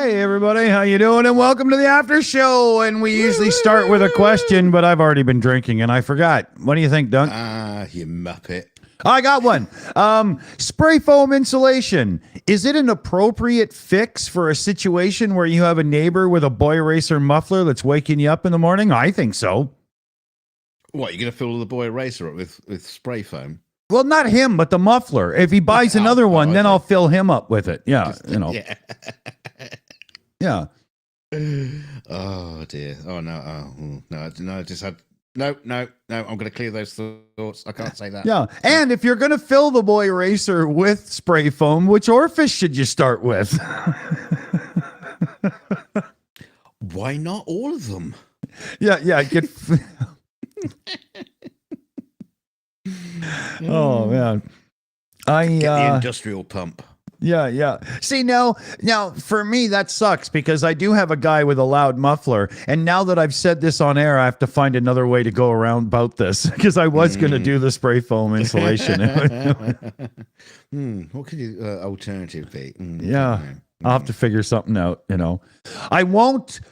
Hey everybody, how you doing? And welcome to the after show. And we usually start with a question, but I've already been drinking and I forgot. What do you think, Dunk? You Muppet. I got one. Spray foam insulation. Is it an appropriate fix for a situation where you have a neighbor with a boy eraser muffler that's waking you up in the morning? I think so. What, you're going to fill the boy eraser up with spray foam? Well, not him, but the muffler. If he buys another one, then I'll fill him up with it. Yeah, Just, you know. Yeah. Yeah. Oh dear. Oh no. Oh no. I just had no. I'm going to clear those thoughts. I can't say that. Yeah. And if you're going to fill the boy eraser with spray foam, which orifice should you start with? Why not all of them? Yeah. Oh man. Get the industrial pump. Yeah. See, now for me that sucks because I do have a guy with a loud muffler, and now that I've said this on air, I have to find another way to go around about this because I was going to do the spray foam insulation. What could you alternative be? Yeah, I'll have to figure something out. You know, I won't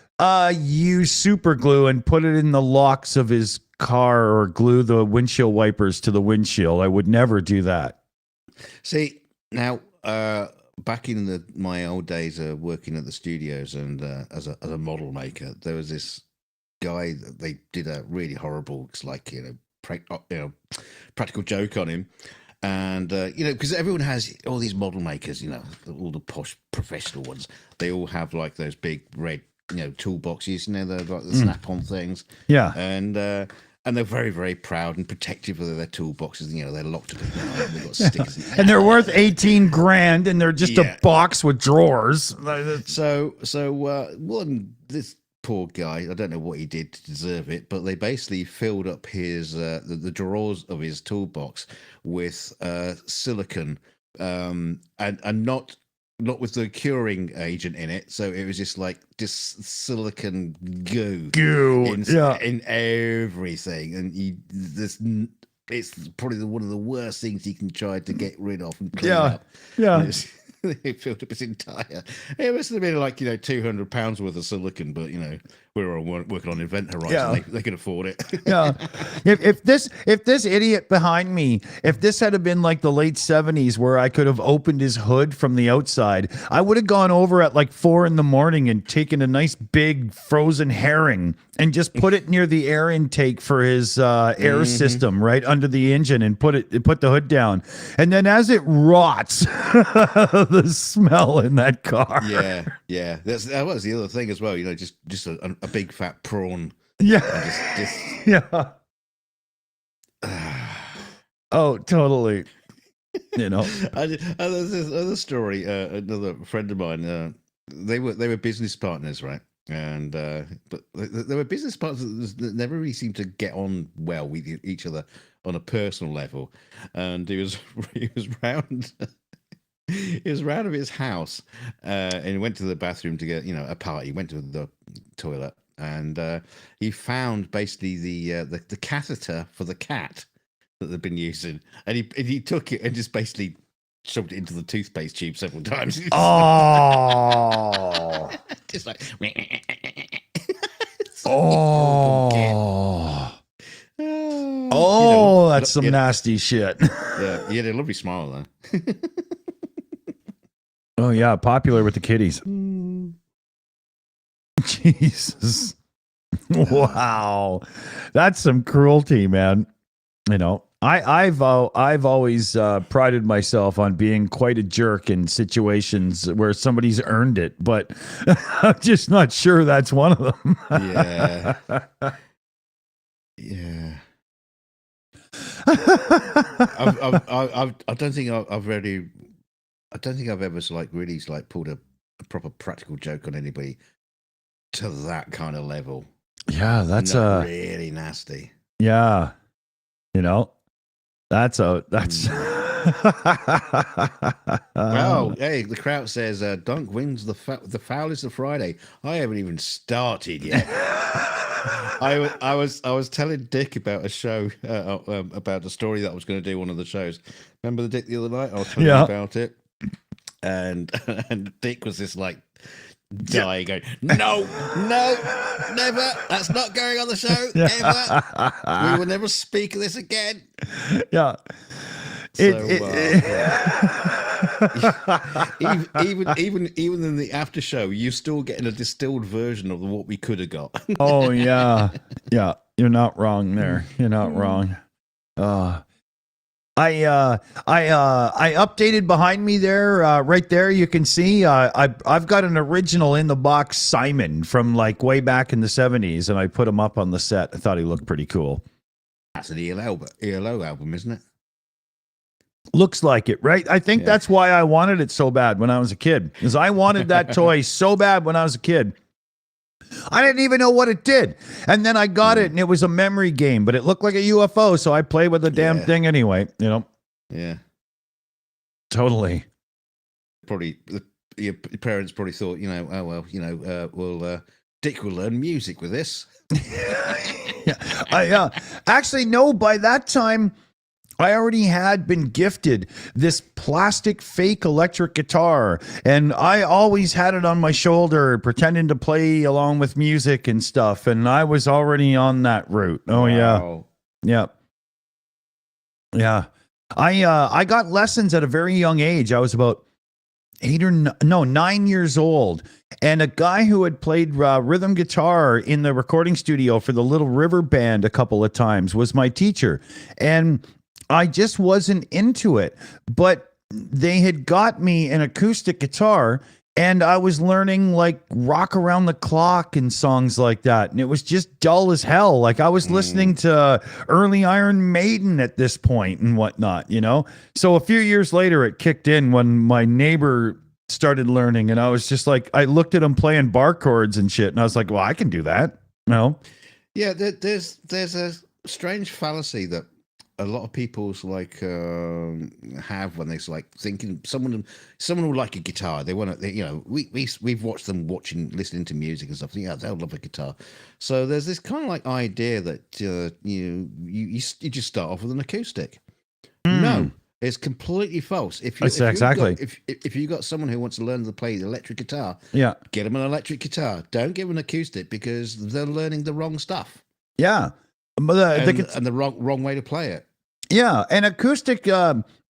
use super glue and put it in the locks of his car or glue the windshield wipers to the windshield. I would never do that. See, now, back in my old days working at the studios and as a model maker, there was this guy that they did a really horrible, practical joke on him. And, because everyone has all these model makers, all the posh professional ones, they all have like those big red, toolboxes, they're like the snap-on things. Yeah. And they're very, very proud and protective of their toolboxes. They're locked up at night. They've got stickers. And they're worth 18 grand, and they're just a box with drawers. So this poor guy, I don't know what he did to deserve it, but they basically filled up his the drawers of his toolbox with silicone, and not with the curing agent in it, so it was just silicone goo in everything, and it's probably one of the worst things you can try to get rid of and clean up. Yeah. They filled up his entire. It must have been like £200 worth of silicone, but we were working on Event Horizon. Yeah. They could afford it. Yeah. If this idiot behind me, if this had been like the late 70s where I could have opened his hood from the outside, I would have gone over at like 4 a.m. and taken a nice big frozen herring and just put it near the air intake for his air system right under the engine and put the hood down. And then as it rots, the smell in that car. Yeah. That was the other thing as well. Just a big fat prawn. Yeah. Just yeah. Oh, totally. There's this other story. Another friend of mine. They were business partners, right? And but they were business partners that never really seemed to get on well with each other on a personal level. And he was round. He was round of his house, and he went to the bathroom to get a party. He went to the toilet, and he found basically the catheter for the cat that they'd been using, and he took it and just basically shoved it into the toothpaste tube several times. Oh, just like that's some nasty shit. Yeah, he had a lovely smile though. Oh yeah, popular with the kiddies. Jesus. Wow. That's some cruelty, man. I've always prided myself on being quite a jerk in situations where somebody's earned it, but I'm just not sure that's one of them. Yeah. Yeah. I don't think I've ever really pulled a proper practical joke on anybody to that kind of level. Yeah, that's really nasty. Yeah, that's. Well, hey, the crowd says Dunk wins the foulest of Friday. I haven't even started yet. I was telling Dick about a show about a story that I was going to do one of the shows. Remember the Dick the other night? I was telling you about it. And Dick was this dying, going, no, never. That's not going on the show. Ever. We will never speak of this again. Yeah. So, even in the after show, you're still getting a distilled version of what we could have got. Oh yeah, yeah. You're not wrong there. You're not wrong. I updated behind me there, right there. You can see I've got an original in the box Simon from like way back in the 70s, and I put him up on the set. I thought he looked pretty cool. That's an ELO album, isn't it? Looks like it, right? I think that's why I wanted it so bad when I was a kid, because I wanted that toy so bad when I was a kid. I didn't even know what it did. And then I got it, and it was a memory game, but it looked like a UFO, so I played with the damn thing anyway, you know? Yeah. Totally. Probably, your parents probably thought, you know, oh, well, you know, Dick will learn music with this. Yeah. Actually, no, by that time, I already had been gifted this plastic fake electric guitar, and I always had it on my shoulder, pretending to play along with music and stuff, and I was already on that route. Oh, wow. Yeah. I got lessons at a very young age. I was about 9 years old, and a guy who had played rhythm guitar in the recording studio for the Little River Band a couple of times was my teacher, and I just wasn't into it, but they had got me an acoustic guitar, and I was learning like Rock Around the Clock and songs like that. And it was just dull as hell. Like I was listening to early Iron Maiden at this point and whatnot, you know? So a few years later, it kicked in when my neighbor started learning, and I was just like, I looked at him playing bar chords and shit, and I was like, well, I can do that. No? Yeah, there's a strange fallacy that a lot of people's like have when they're like thinking someone will like a guitar. They want to, you know, we've watched them listening to music and stuff. Yeah, they'll love a guitar. So there's this kind of like idea that you just start off with an acoustic. No, it's completely false. If you got someone who wants to learn to play the electric guitar, get them an electric guitar. Don't give them an acoustic, because they're learning the wrong stuff. Yeah. And the wrong way to play it. Yeah, and acoustic,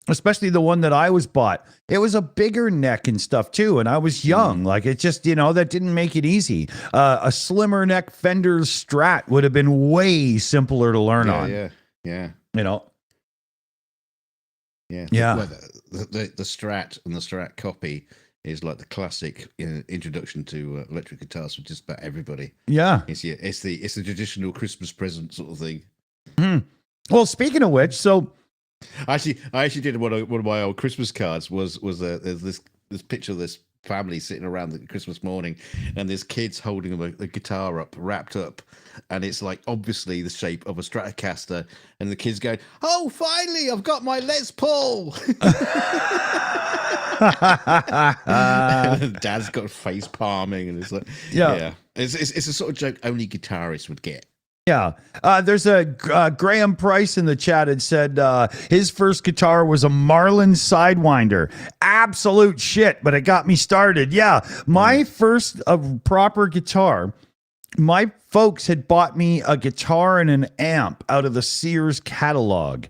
especially the one that I was bought, it was a bigger neck and stuff too, and I was young. Like it just, you know, that didn't make it easy. A slimmer neck Fender Strat would have been way simpler to learn on. Yeah. You know. Yeah. Well, the Strat and the Strat copy is like the classic introduction to electric guitars for just about everybody. Yeah, it's the traditional Christmas present sort of thing. Well, speaking of which, so I actually did one of my old Christmas cards was there's this picture of this family sitting around the Christmas morning, and there's kids holding the guitar up, wrapped up, and it's like obviously the shape of a Stratocaster, and the kids going, "Oh, finally, I've got my Les Paul." And Dad's got face palming, and it's like, it's a sort of joke only guitarists would get. Yeah. There's a Graham Price in the chat had said his first guitar was a Marlin Sidewinder. Absolute shit, but it got me started. Yeah. My first proper guitar, my folks had bought me a guitar and an amp out of the Sears catalog.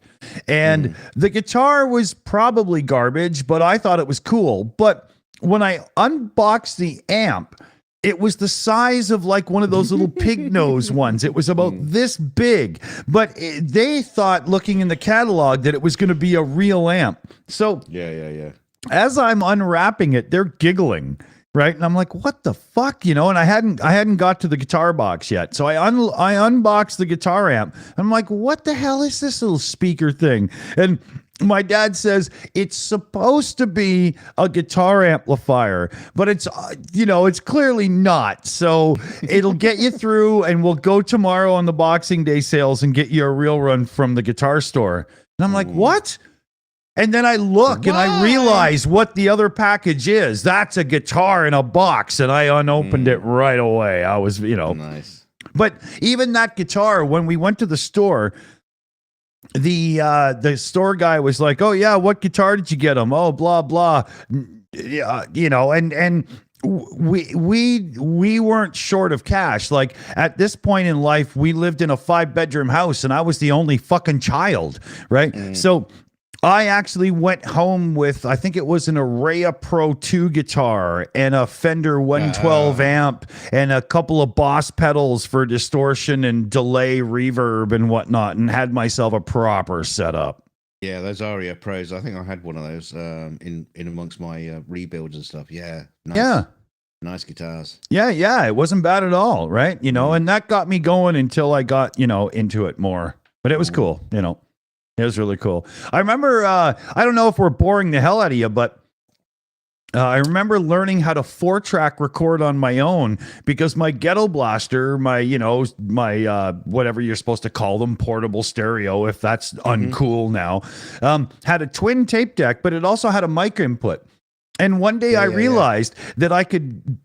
And the guitar was probably garbage, but I thought it was cool. But when I unboxed the amp, it was the size of like one of those little pig nose ones. It was about this big, but they thought, looking in the catalog, that it was going to be a real amp. So yeah. As I'm unwrapping it, they're giggling, right? And I'm like, what the fuck, you know? And I hadn't got to the guitar box yet. So I unboxed the guitar amp. I'm like, what the hell is this little speaker thing? And my dad says it's supposed to be a guitar amplifier, but it's, it's clearly not. So it'll get you through, and we'll go tomorrow on the Boxing Day sales and get you a real run from the guitar store. And I'm like, what? And then I look and I realize what the other package is. That's a guitar in a box. And I unopened it right away. I was, Nice. But even that guitar, when we went to the store, the store guy was like, "Oh yeah, what guitar did you get him?" "Oh, blah blah." Yeah, and we weren't short of cash. Like at this point in life, we lived in a 5-bedroom house and I was the only fucking child, right? So I actually went home with, I think it was an Araya Pro 2 guitar and a Fender 112 amp and a couple of Boss pedals for distortion and delay reverb and whatnot, and had myself a proper setup. Yeah, those Aria Pros. I think I had one of those in amongst my rebuilds and stuff. Yeah, nice. Yeah. Nice guitars. Yeah, it wasn't bad at all, right? And that got me going until I got, into it more. But it was cool, It was really cool. I remember, I don't know if we're boring the hell out of you, but I remember learning how to 4-track record on my own because my Ghetto Blaster, my whatever you're supposed to call them, portable stereo, if that's uncool now, had a twin tape deck, but it also had a mic input. And one day I realized that I could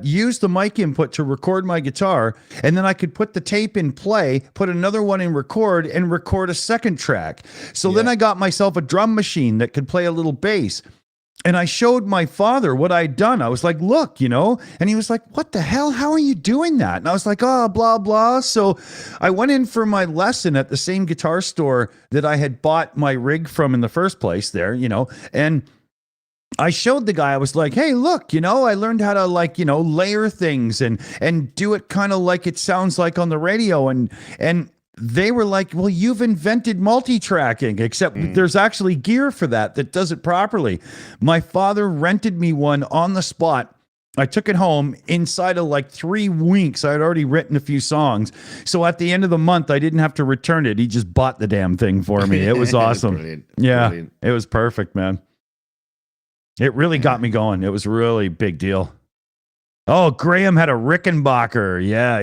use the mic input to record my guitar, and then I could put the tape in play, put another one in record, and record a second track. So then I got myself a drum machine that could play a little bass. And I showed my father what I'd done. I was like, look, and he was like, what the hell? How are you doing that? And I was like, oh, blah, blah. So I went in for my lesson at the same guitar store that I had bought my rig from in the first place there, and I showed the guy, I was like, hey, look, I learned how to layer things and do it kind of like it sounds like on the radio. And they were like, well, you've invented multi-tracking, except there's actually gear for that does it properly. My father rented me one on the spot. I took it home inside of 3 weeks. I had already written a few songs. So at the end of the month, I didn't have to return it. He just bought the damn thing for me. It was awesome. Brilliant. Yeah, Brilliant. It was perfect, man. It really got me going. It was a really big deal. Oh, Graham had a Rickenbacker. Yeah.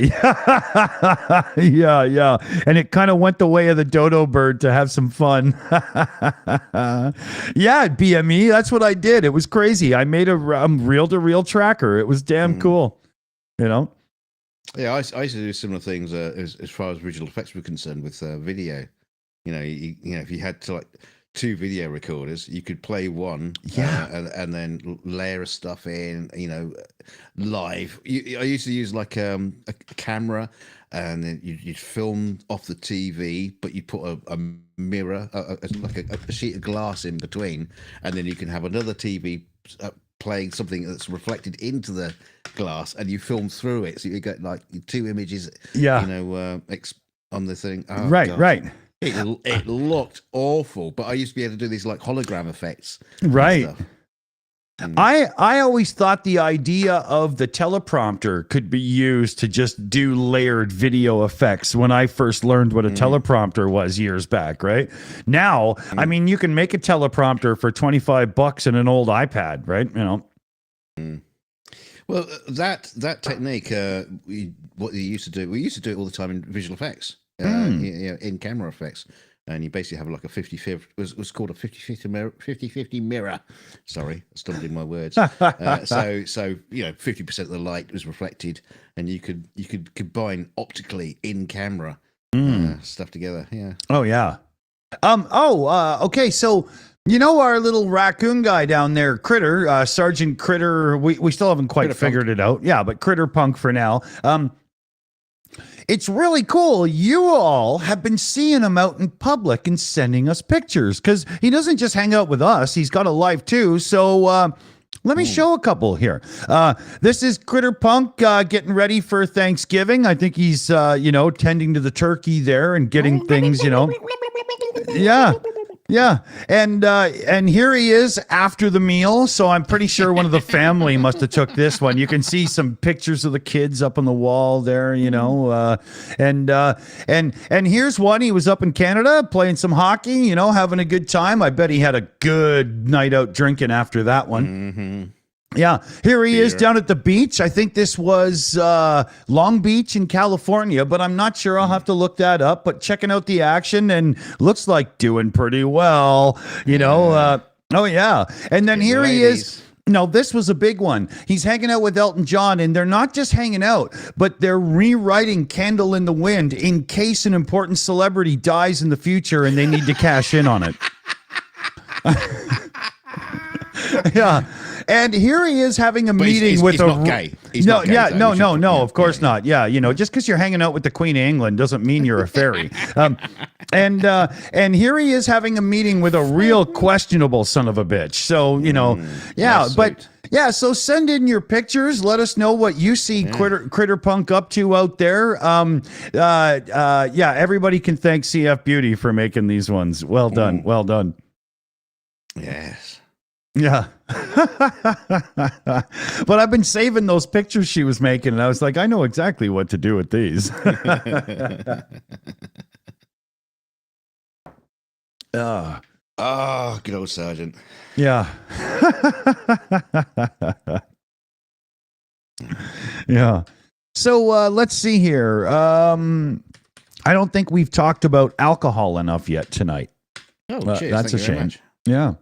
Yeah. And it kind of went the way of the dodo bird to have some fun. Yeah, BME. That's what I did. It was crazy. I made a reel-to-reel tracker. It was damn cool. Yeah, I used to do similar things as far as visual effects were concerned with video. If you had to 2 video recorders, you could play one, and then layer stuff in, live. I used to use a camera, and then you'd film off the TV, but you put a mirror, a sheet of glass in between, and then you can have another TV playing something that's reflected into the glass, and you film through it, so you get 2 images, on the thing. Oh, right. It looked awful, but I used to be able to do these hologram effects. Right. I always thought the idea of the teleprompter could be used to just do layered video effects when I first learned what a teleprompter was years back, right? Now, I mean, you can make a teleprompter for $25 in an old iPad, right? Well, that technique, what you used to do, we used to do it all the time in visual effects. In camera effects, and you basically have a 50-50. It was called a 50-50 mirror. Sorry, I stumbled in my words. So 50% of the light was reflected, and you could combine optically in camera stuff together. Yeah. Oh yeah. Okay. So our little raccoon guy down there, Critter, Sergeant Critter. We still haven't quite figured it out. Yeah, but Critter Punk for now. It's really cool. You all have been seeing him out in public and sending us pictures because he doesn't just hang out with us. He's got a life too. So let me show a couple here. This is Critter Punk getting ready for Thanksgiving. I think he's, tending to the turkey there and getting things, Yeah. And here he is after the meal. So I'm pretty sure one of the family must have took this one. You can see some pictures of the kids up on the wall there, and here's one. He was up in Canada playing some hockey, having a good time. I bet he had a good night out drinking after that one. Mm-hmm. Yeah, here he is down at the beach. I think this was Long Beach in California, but I'm not sure. I'll have to look that up. But checking out the action and looks like doing pretty well, oh, yeah. And then here he is. No, this was a big one. He's hanging out with Elton John, and they're not just hanging out, but they're rewriting Candle in the Wind in case an important celebrity dies in the future and they need to cash in on it. Yeah. And here he is having a But meeting he's with not gay. He's no, not gay, yeah, though. no, of course not. Yeah, just because you're hanging out with the Queen of England doesn't mean you're a fairy. And here he is having a meeting with a real questionable son of a bitch. So so send in your pictures. Let us know what you see Critter Punk up to out there. Everybody can thank CF Beauty for making these ones. Well done. Well done. Yes. Yeah. But I've been saving those pictures she was making, and I was like, I know exactly what to do with these. Good old Sergeant. Yeah. Yeah. So let's see here. I don't think we've talked about alcohol enough yet tonight. Oh, cheers. That's Thank a you very shame. much. Yeah.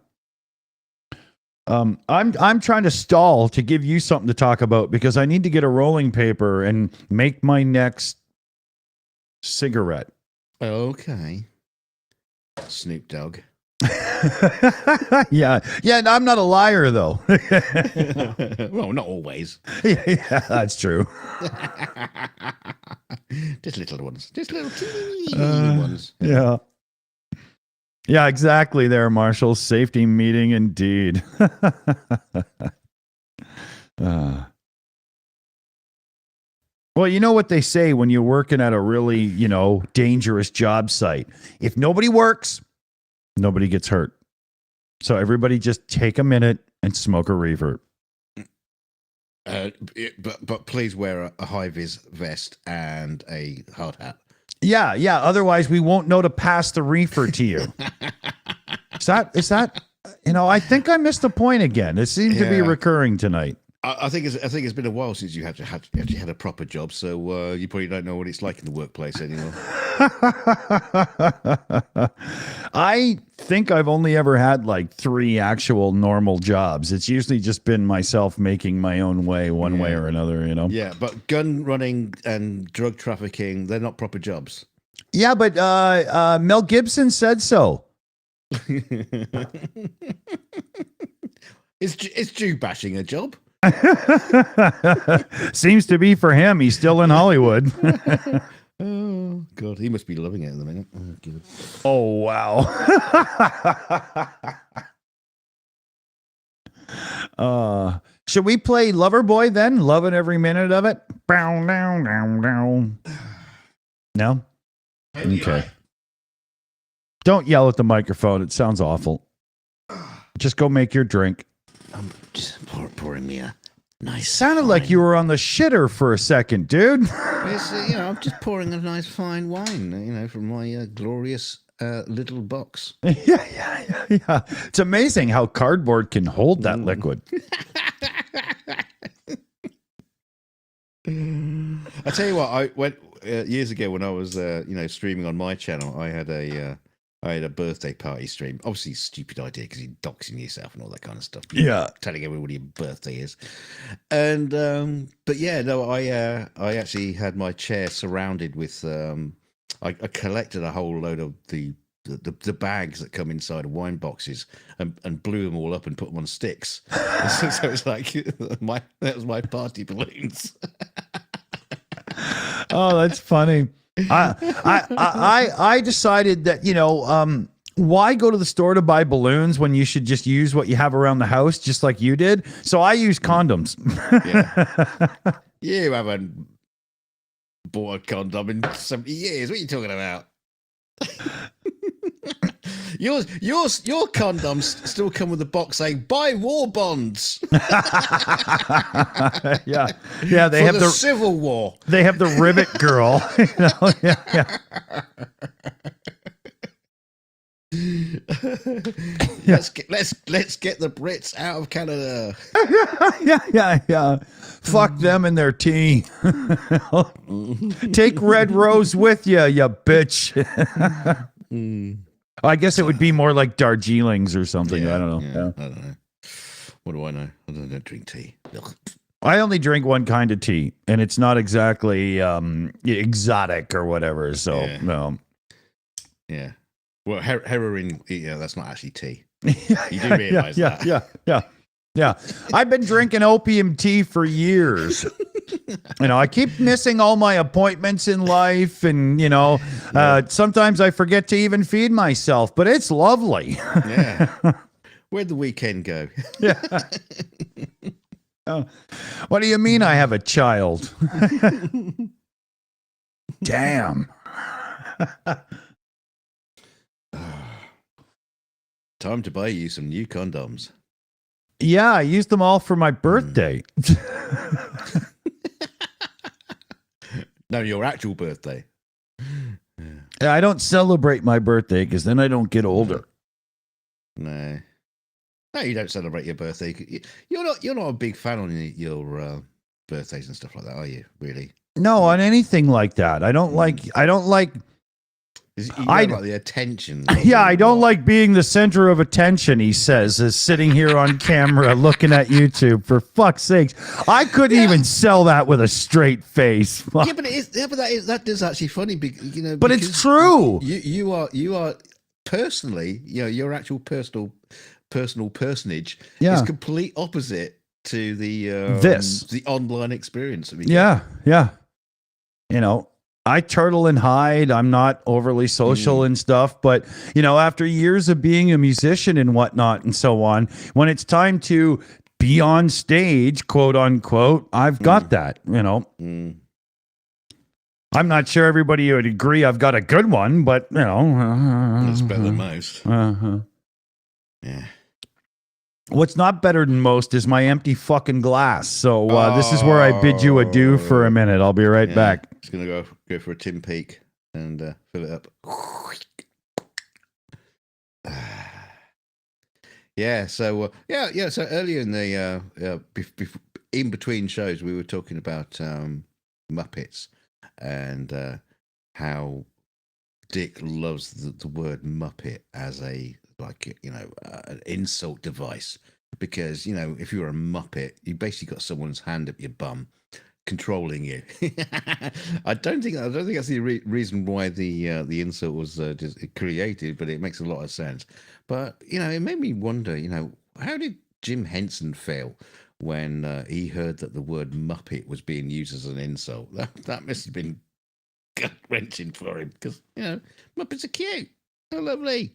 I'm trying to stall to give you something to talk about because I need to get a rolling paper and make my next cigarette. Okay. Snoop Dogg. Yeah. I'm not a liar though. Well, not always. Yeah, that's true. Just little ones. Just little teeny ones. Yeah. Yeah, exactly there, Marshall. Safety meeting indeed. Well, you know what they say when you're working at a really, dangerous job site. If nobody works, nobody gets hurt. So everybody just take a minute and smoke a reefer. But please wear a high-vis vest and a hard hat. Yeah. Otherwise, we won't know to pass the reefer to you. Is that? I think I missed the point again. It seems to be recurring tonight. I think it's been a while since you actually had a proper job, so you probably don't know what it's like in the workplace anymore. I think I've only ever had like 3 actual normal jobs. It's usually just been myself making my own way one way or another, Yeah, but gun running and drug trafficking, they're not proper jobs. Yeah, but Mel Gibson said so. Is Jew bashing a job? Seems to be for him. He's still in Hollywood. Oh God, he must be loving it at the minute. Oh, God. Oh wow. Should we play Loverboy then? Loving every minute of it. No. Okay. Don't yell at the microphone. It sounds awful. Just go make your drink. I'm just pouring me a nice. Sounded like you were on the shitter for a second, dude. It's, I'm just pouring a nice fine wine, from my glorious little box. Yeah. It's amazing how cardboard can hold that liquid. I tell you what, I went years ago when I was, streaming on my channel. I had a birthday party stream. Obviously, stupid idea because you're doxing yourself and all that kind of stuff. Yeah, telling everybody your birthday is. And but yeah, no, I actually had my chair surrounded with. I collected a whole load of the bags that come inside of wine boxes and blew them all up and put them on sticks. So it's like that was my party balloons. Oh, that's funny. I decided that, why go to the store to buy balloons when you should just use what you have around the house, just like you did? So I use condoms. Yeah. You haven't bought a condom in 70 years. What are you talking about? Your condoms still come with a box saying "Buy war bonds." Yeah. They have the Civil War. They have the rivet girl. Yeah. Let's get the Brits out of Canada. Yeah. Fuck them and their tea. Take Red Rose with you bitch. I guess it would be more like Darjeelings or something. Yeah, I don't know. Yeah. I don't know. What do I know? I don't drink tea. Ugh. I only drink one kind of tea, and it's not exactly exotic or whatever. So, no. Yeah. Well, heroin, that's not actually tea. You do realize that. Yeah. Yeah. I've been drinking opium tea for years. I keep missing all my appointments in life. And, sometimes I forget to even feed myself, but it's lovely. Yeah. Where'd the weekend go? Yeah. Oh, what do you mean I have a child? Damn. Time to buy you some new condoms. Yeah, I used them all for my birthday. No, your actual birthday. Yeah, I don't celebrate my birthday because then I don't get older. No, you don't celebrate your birthday. You're not a big fan on your birthdays and stuff like that, are you? Really? No, on anything like that. I don't like. I like the attention. Yeah, I don't like being the center of attention, he says, is sitting here on camera looking at YouTube. For fuck's sakes. I couldn't even sell that with a straight face. Yeah, but that is actually funny, but it's true. You are personally, your actual personal personage is complete opposite to the online experience. Yeah. I turtle and hide. I'm not overly social and stuff. But, after years of being a musician and whatnot and so on, when it's time to be on stage, quote unquote, I've got that, I'm not sure everybody would agree I've got a good one, but, it's better than most. Yeah. What's not better than most is my empty fucking glass. So this is where I bid you adieu for a minute. I'll be right back. Just going to go for a Tim Peak and fill it up. Yeah, so so earlier in the in between shows, we were talking about Muppets and how Dick loves the word Muppet as an insult device, because if you're a Muppet, you basically got someone's hand up your bum controlling you. I don't think that's the reason why the insult was just created, but it makes a lot of sense. But it made me wonder, how did Jim Henson feel when he heard that the word Muppet was being used as an insult? That must have been gut-wrenching for him, because Muppets are cute, they're lovely.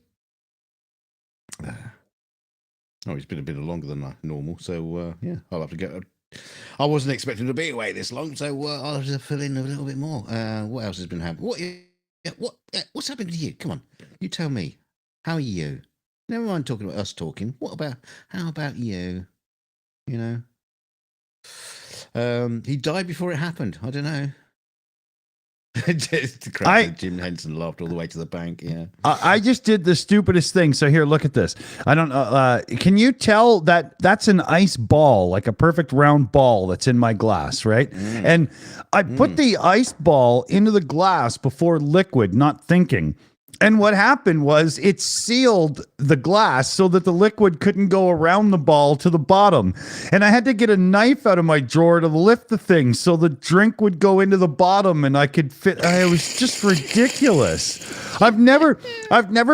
It's been a bit longer than normal, so I'll have to get. I wasn't expecting to be away this long, so I'll have to fill in a little bit more. What else has been happening? What's happened to you? Come on, you tell me. How are you? Never mind talking about us talking. How about you? He died before it happened. I don't know. Jim Henson laughed all the way to the bank. Yeah, I just did the stupidest thing. So here, look at this. I don't know. Can you tell that that's an ice ball, like a perfect round ball that's in my glass, right? And I put the ice ball into the glass before liquid, not thinking. And what happened was it sealed the glass so that the liquid couldn't go around the ball to the bottom. And I had to get a knife out of my drawer to lift the thing so the drink would go into the bottom and I could fit. It was just ridiculous. I've never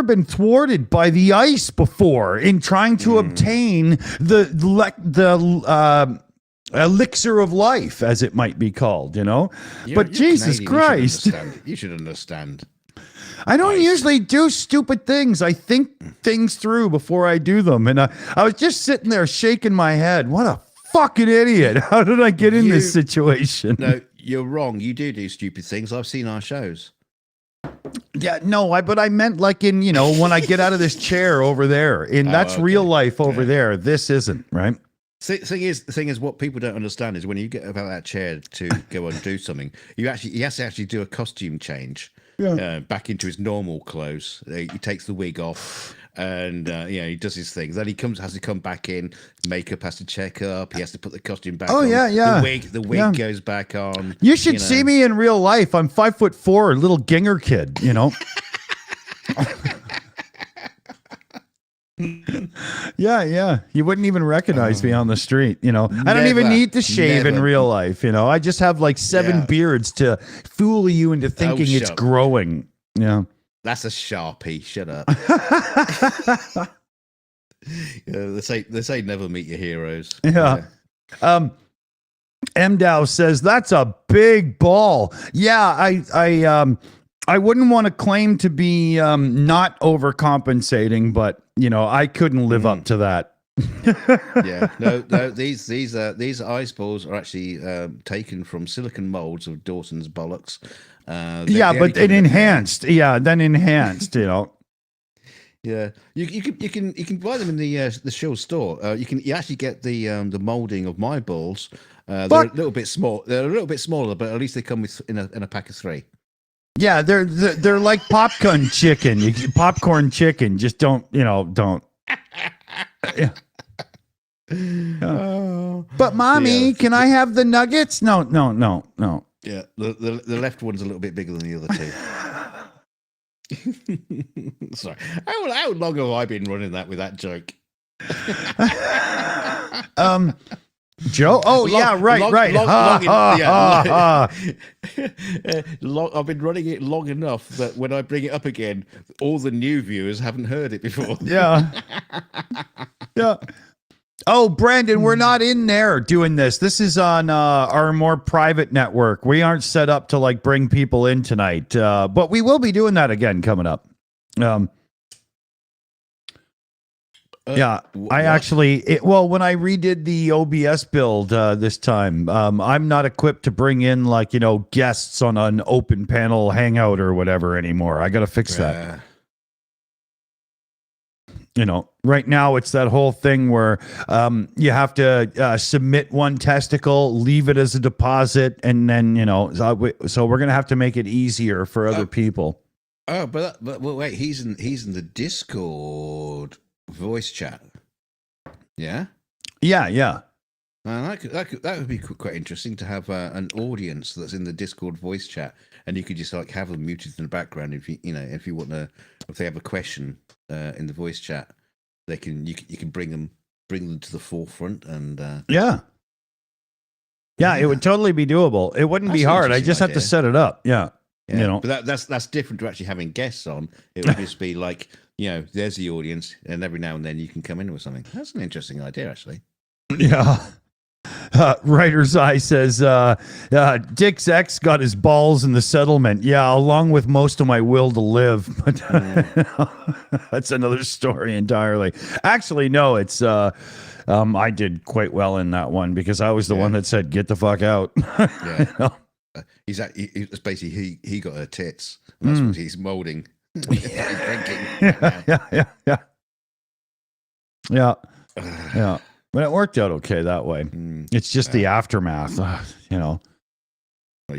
been thwarted by the ice before in trying to obtain the elixir of life, as it might be called, But Jesus Canadian, Christ. You should understand. I don't usually do stupid things. I think things through before I do them. And I was just sitting there shaking my head. What a fucking idiot. How did I get in this situation? No, you're wrong. You do stupid things. I've seen our shows. Yeah, no, but I meant like in, when I get out of this chair over there. That's real life over there. This isn't, right? Thing is, what people don't understand is when you get about that chair to go and do something, he has to actually do a costume change. Yeah. Back into his normal clothes. He takes the wig off and he does his things. Then he has to come back in. Makeup has to check up. He has to put the costume back on. Yeah. The wig goes back on. You should see me in real life. I'm 5'4", a little ginger kid, Yeah. You wouldn't even recognize me on the street, I don't even need to shave in real life, I just have like 7 beards to fool you into thinking it's growing. Yeah. That's a Sharpie. Shut up. They say never meet your heroes. Yeah. MDAO says that's a big ball. Yeah, I wouldn't want to claim to be not overcompensating, but I couldn't live up to that. Yeah, no, these ice balls are actually taken from silicon molds of Dawson's bollocks. Yeah, but it enhanced. Yeah, then enhanced. Yeah, you can buy them in the Shills store. You actually get the molding of my balls. They're a little bit small. They're a little bit smaller, but at least they come in a pack of 3. Yeah, they're like popcorn chicken. Popcorn chicken. Just don't. Yeah. But mommy, can I have the nuggets? No. Yeah, the left one's a little bit bigger than the other 2. Sorry, how long have I been running that with that joke? Joe? Oh, right. I've been running it long enough that when I bring it up again, all the new viewers haven't heard it before. Yeah. Yeah. Oh, Brandon, we're not in there doing this. This is on our more private network. We aren't set up to bring people in tonight, but we will be doing that again coming up. Yeah, I actually, when I redid the OBS build this time, I'm not equipped to bring in guests on an open panel hangout or whatever anymore. I got to fix that. Right now it's that whole thing where you have to submit one testicle, leave it as a deposit, and then so we're gonna have to make it easier for other people. Oh, but wait, he's in the Discord voice chat. Yeah. That would be quite interesting to have an audience that's in the Discord voice chat, and you could just have them muted in the background if you want to, if they have a question in the voice chat, you can bring them to the forefront and it would totally be doable. It wouldn't be hard. I just have to set it up. Yeah. But that's different to actually having guests on. It would just be there's the audience, and every now and then you can come in with something. That's an interesting idea, actually. Yeah. Writer's Eye says, Dick's ex got his balls in the settlement. Yeah, along with most of my will to live. But that's another story entirely. Actually, no, it's I did quite well in that one because I was the one that said, get the fuck out. He's basically he got her tits. That's what he's molding. Yeah. But it worked out okay that way. It's just the aftermath, Well,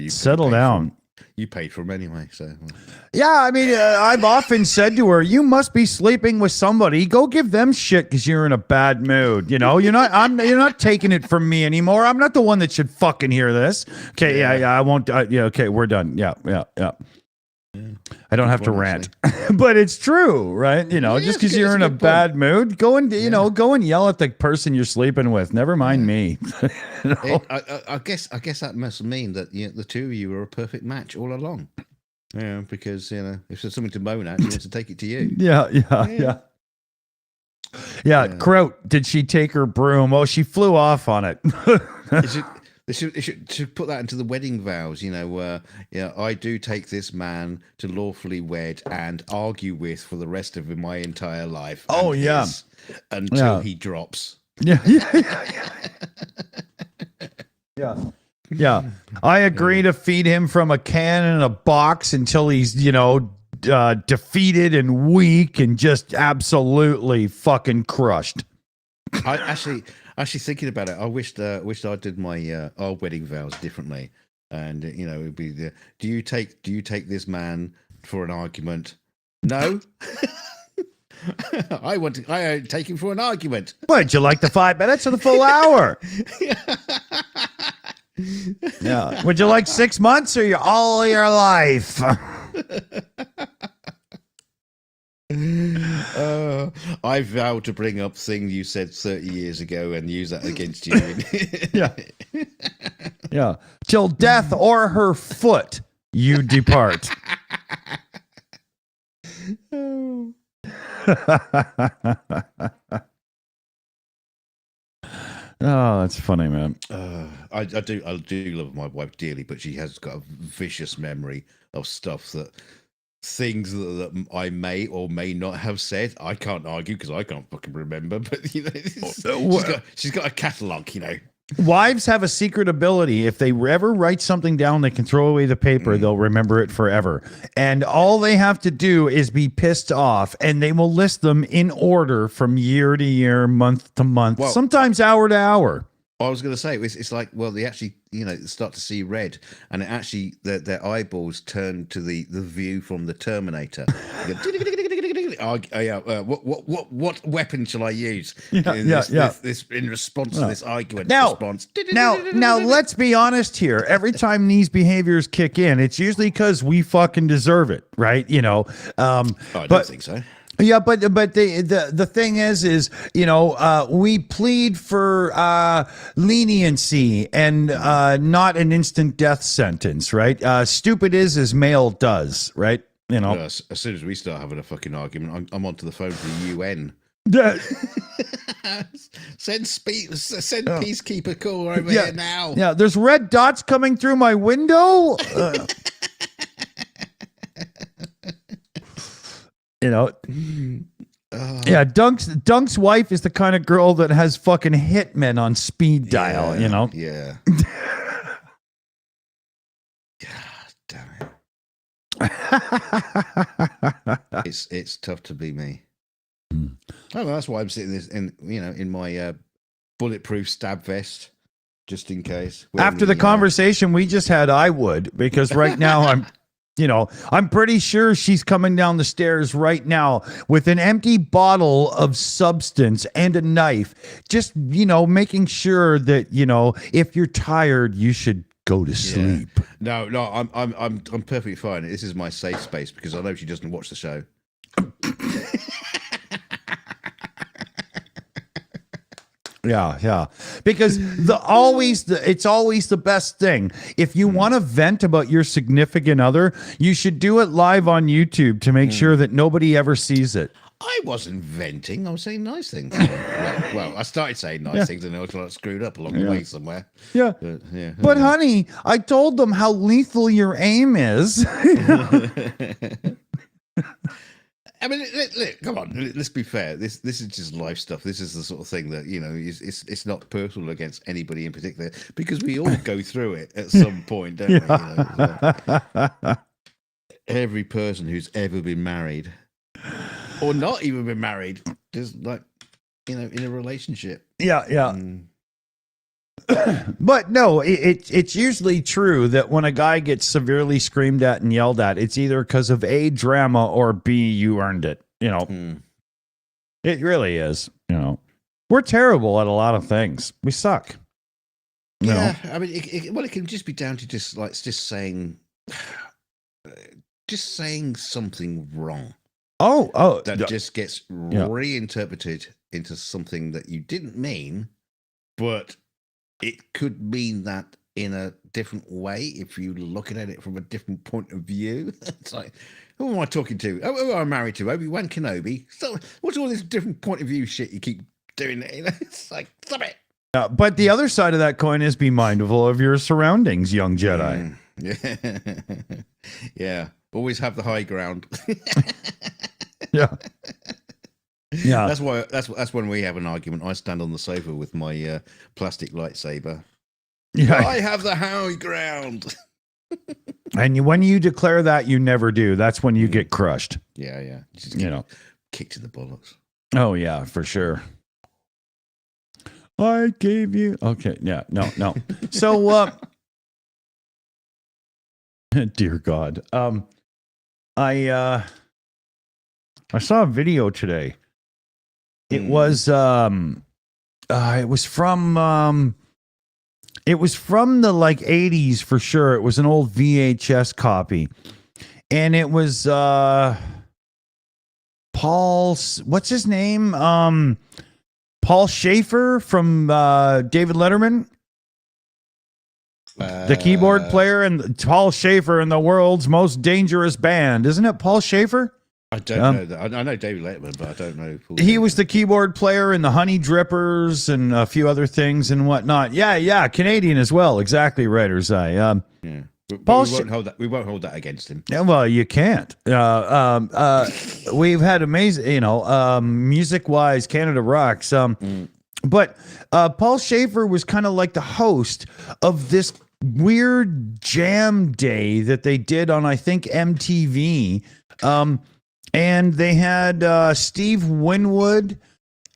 settle down. You paid for them anyway, so. Yeah, I mean, I've often said to her, "You must be sleeping with somebody. Go give them shit because you're in a bad mood. You're not taking it from me anymore. I'm not the one that should fucking hear this." Okay, yeah, I won't. Okay, we're done. Yeah. I don't have to rant, but it's true, right? Just because you're in a bad mood, go and yell at the person you're sleeping with. Never mind me. I guess that must mean that the two of you are a perfect match all along. Yeah, because if there's something to moan at, she wants to take it to you. Yeah. Kraut, did she take her broom? Oh, she flew off on it. They should put that into the wedding vows, I do take this man to lawfully wed and argue with for the rest of my entire life. Oh, yeah. Until he drops. Yeah. I agree to feed him from a can in a box until he's, defeated and weak and just absolutely fucking crushed. Actually, thinking about it, I wished I did my our wedding vows differently, and it would be do you take this man for an argument? No, I take him for an argument. Would you like the 5 minutes or the full hour? Yeah. Would you like 6 months or all your life? I vow to bring up things you said 30 years ago and use that against you. Yeah. Till death or her foot you depart. Oh, that's funny, man. I do love my wife dearly, but she has got a vicious memory of stuff things that I may or may not have said. I can't argue because I can't fucking remember. But you know, she's got a catalogue. You know, wives have a secret ability. If they ever write something down, they can throw away the paper. They'll remember it forever. And all they have to do is be pissed off, and they will list them in order from year to year, month to month, sometimes hour to hour. I was going to say it's like, well, they actually, you know, start to see red, and it actually their eyeballs turn to the view from the Terminator. What weapon shall I use? This in response to this argument. Now, let's be honest here. Every time these behaviors kick in, it's usually because we fucking deserve it, right? You know. I don't think so. Yeah, but the thing is you know, we plead for leniency and not an instant death sentence, right? Stupid is as male does, right? You know, as soon as we start having a fucking argument, I'm onto the phone for the UN. Send peacekeeper call over here now. Yeah, there's red dots coming through my window. You know, yeah. Dunk's wife is the kind of girl that has fucking hitmen on speed dial. You know, yeah. God damn it. It's tough to be me. Oh, that's why I'm sitting in my bulletproof stab vest, just in case. After the conversation we just had, I would, because right now I'm. You know, I'm pretty sure she's coming down the stairs right now with an empty bottle of substance and a knife, just, you know, making sure that, you know, if you're tired, you should go to sleep. No, I'm perfectly fine. This is my safe space because I know she doesn't watch the show. Yeah. Because it's always the best thing. If you want to vent about your significant other, you should do it live on YouTube to make sure that nobody ever sees it. I wasn't venting. I was saying nice things. well, I started saying nice things and I was screwed up along the way somewhere. Yeah. But honey, I told them how lethal your aim is. I mean, look, come on. Let's be fair. This is just life stuff. This is the sort of thing that, you know, it's not personal against anybody in particular because we all go through it at some point, don't we? You know, every person who's ever been married or not even been married, just like, you know, in a relationship. Yeah. But no, it's usually true that when a guy gets severely screamed at and yelled at, it's either because of A, drama, or B, you earned it. You know, It really is. You know, we're terrible at a lot of things. We suck. Yeah, I mean, it can just be down to just saying something wrong. That just gets reinterpreted into something that you didn't mean, but it could mean that in a different way if you look at it from a different point of view. It's like, who am I talking to? Who am I married to? Obi-Wan Kenobi? So what's all this different point of view shit you keep doing? You know, it's like, stop it. But the other side of that coin is be mindful of your surroundings, young Jedi. Yeah. Always have the high ground. Yeah. That's when we have an argument. I stand on the sofa with my plastic lightsaber. Yeah. I have the high ground. And when you declare that, you never do. That's when you get crushed. Yeah. You know, kicked in the bollocks. Oh yeah, for sure. I gave you. Okay. Yeah. No. So, dear God. I saw a video today. It was from the like 80s for sure. It was an old VHS copy. And it was what's his name? Paul Schaefer from David Letterman. The keyboard player and Paul Schaefer in the world's most dangerous band. Isn't it Paul Schaefer? I don't know that. I know David Letterman, but I don't know. He was the keyboard player in the Honey Drippers and a few other things and whatnot. Yeah, Canadian as well. Exactly right, Urzai. Yeah. But we won't hold that against him. Yeah, well, you can't. We've had amazing, music-wise, Canada rocks. But Paul Schaefer was kind of like the host of this weird jam day that they did on, I think, MTV. And they had Steve Winwood.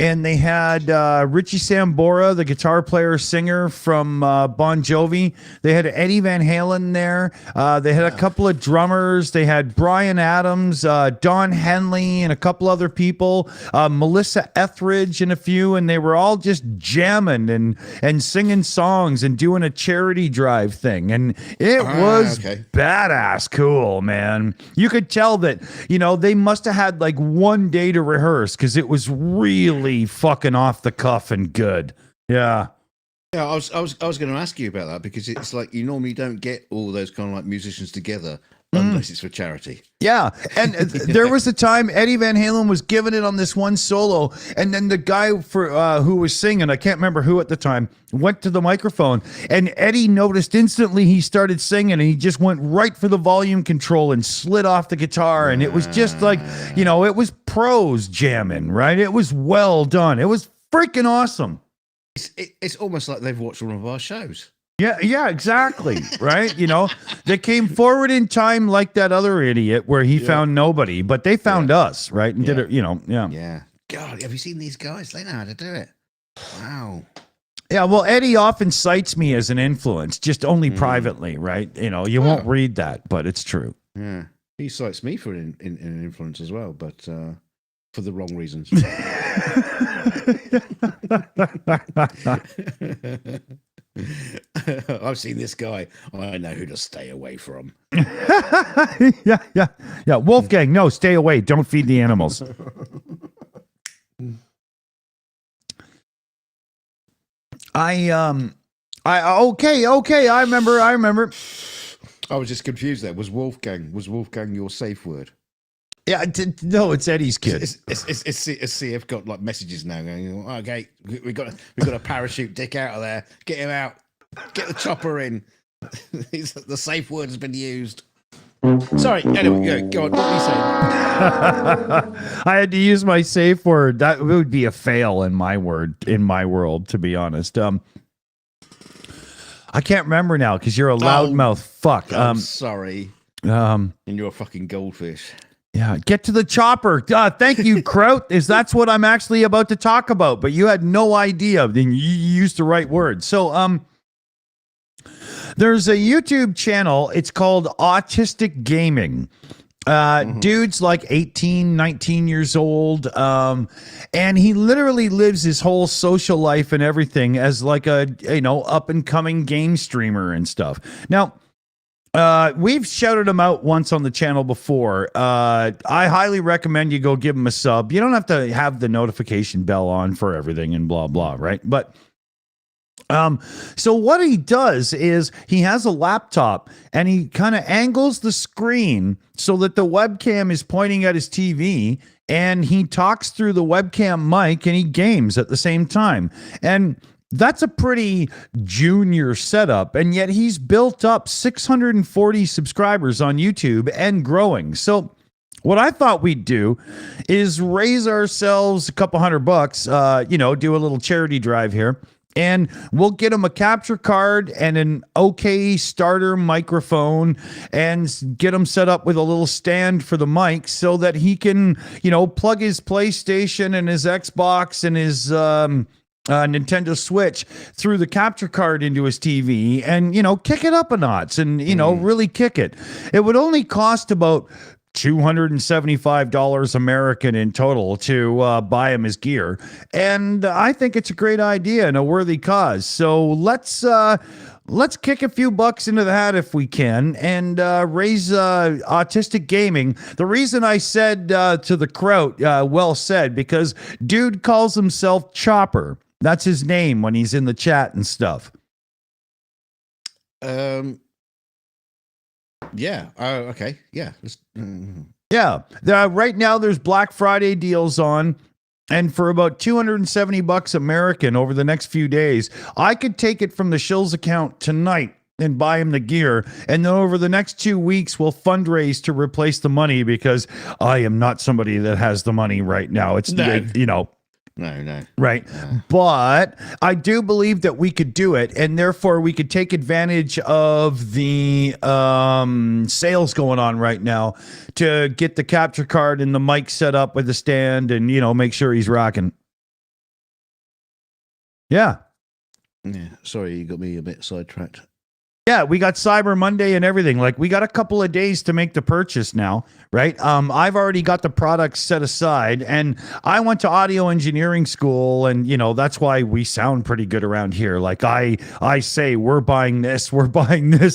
And they had Richie Sambora, the guitar player, singer from Bon Jovi. They had Eddie Van Halen there. They had a couple of drummers. They had Brian Adams, Don Henley, and a couple other people. Melissa Etheridge and a few. And they were all just jamming and singing songs and doing a charity drive thing. And it was badass cool, man. You could tell that, they must have had like one day to rehearse because it was really fucking off the cuff and good. Yeah. Yeah, I was going to ask you about that because it's like you normally don't get all those kind of like musicians together unless it's for charity. Yeah, and there was a time Eddie Van Halen was giving it on this one solo, and then the guy who was singing, I can't remember who at the time, went to the microphone, and Eddie noticed instantly he started singing, and he just went right for the volume control and slid off the guitar, and it was just like, it was pros jamming, right? It was well done. It was freaking awesome. It's almost like they've watched one of our shows. Yeah, exactly. Right. They came forward in time like that other idiot where he found nobody, but they found us. Right. And did it, Yeah. God, have you seen these guys? They know how to do it. Wow. Yeah. Well, Eddie often cites me as an influence, just only privately. Right. You won't read that, but it's true. Yeah. He cites me for an influence as well, but for the wrong reasons. I've seen this guy. I know who to stay away from. Yeah. Wolfgang, no, stay away. Don't feed the animals. Okay. I remember. I was just confused there. Was Wolfgang your safe word? Yeah, no, it's Eddie's kid. It's CF got like messages now going, okay, we got to parachute Dick out of there. Get him out. Get the chopper in. The safe word has been used. Sorry. Anyway, go on. What were you saying? I had to use my safe word. That would be a fail in my world, to be honest. I can't remember now because you're a loudmouth fuck. I'm sorry. And you're a fucking goldfish. Yeah, get to the chopper. Thank you, Kraut. That's what I'm actually about to talk about, but you had no idea. Then you used the right word. So, there's a YouTube channel. It's called Autistic Gaming. Dude's like 18, 19 years old. And he literally lives his whole social life and everything as like a, up and coming game streamer and stuff. Now, we've shouted him out once on the channel before. I highly recommend you go give him a sub. You don't have to have the notification bell on for everything and blah, blah, right? But so what he does is he has a laptop and he kind of angles the screen so that the webcam is pointing at his TV, and he talks through the webcam mic and he games at the same time. And that's a pretty junior setup, and yet he's built up 640 subscribers on YouTube and growing. So what I thought we'd do is raise ourselves a couple $100, do a little charity drive here, and we'll get him a capture card and an okay starter microphone and get him set up with a little stand for the mic so that he can, plug his PlayStation and his Xbox and his Nintendo Switch through the capture card into his TV and, kick it up a notch and, really kick it. It would only cost about $275 American in total to buy him his gear. And I think it's a great idea and a worthy cause. So let's kick a few bucks into the hat if we can and raise Autistic Gaming. The reason I said to the Kraut, well said, because dude calls himself Chopper. That's his name when he's in the chat and stuff. Yeah. Okay. Yeah. Yeah. Right now there's Black Friday deals on. And for about $270 American over the next few days, I could take it from the Shills account tonight and buy him the gear. And then over the next 2 weeks, we'll fundraise to replace the money because I am not somebody that has the money right now. It's, No. you know. No. Right. But I do believe that we could do it. And therefore, we could take advantage of the sales going on right now to get the capture card and the mic set up with the stand and, you know, make sure he's rocking. Yeah. Yeah. Sorry, you got me a bit sidetracked. Yeah, we got Cyber Monday and everything. Like, we got a couple of days to make the purchase now, right? I've already got the products set aside, and I went to audio engineering school, and you know that's why we sound pretty good around here. Like I say, we're buying this,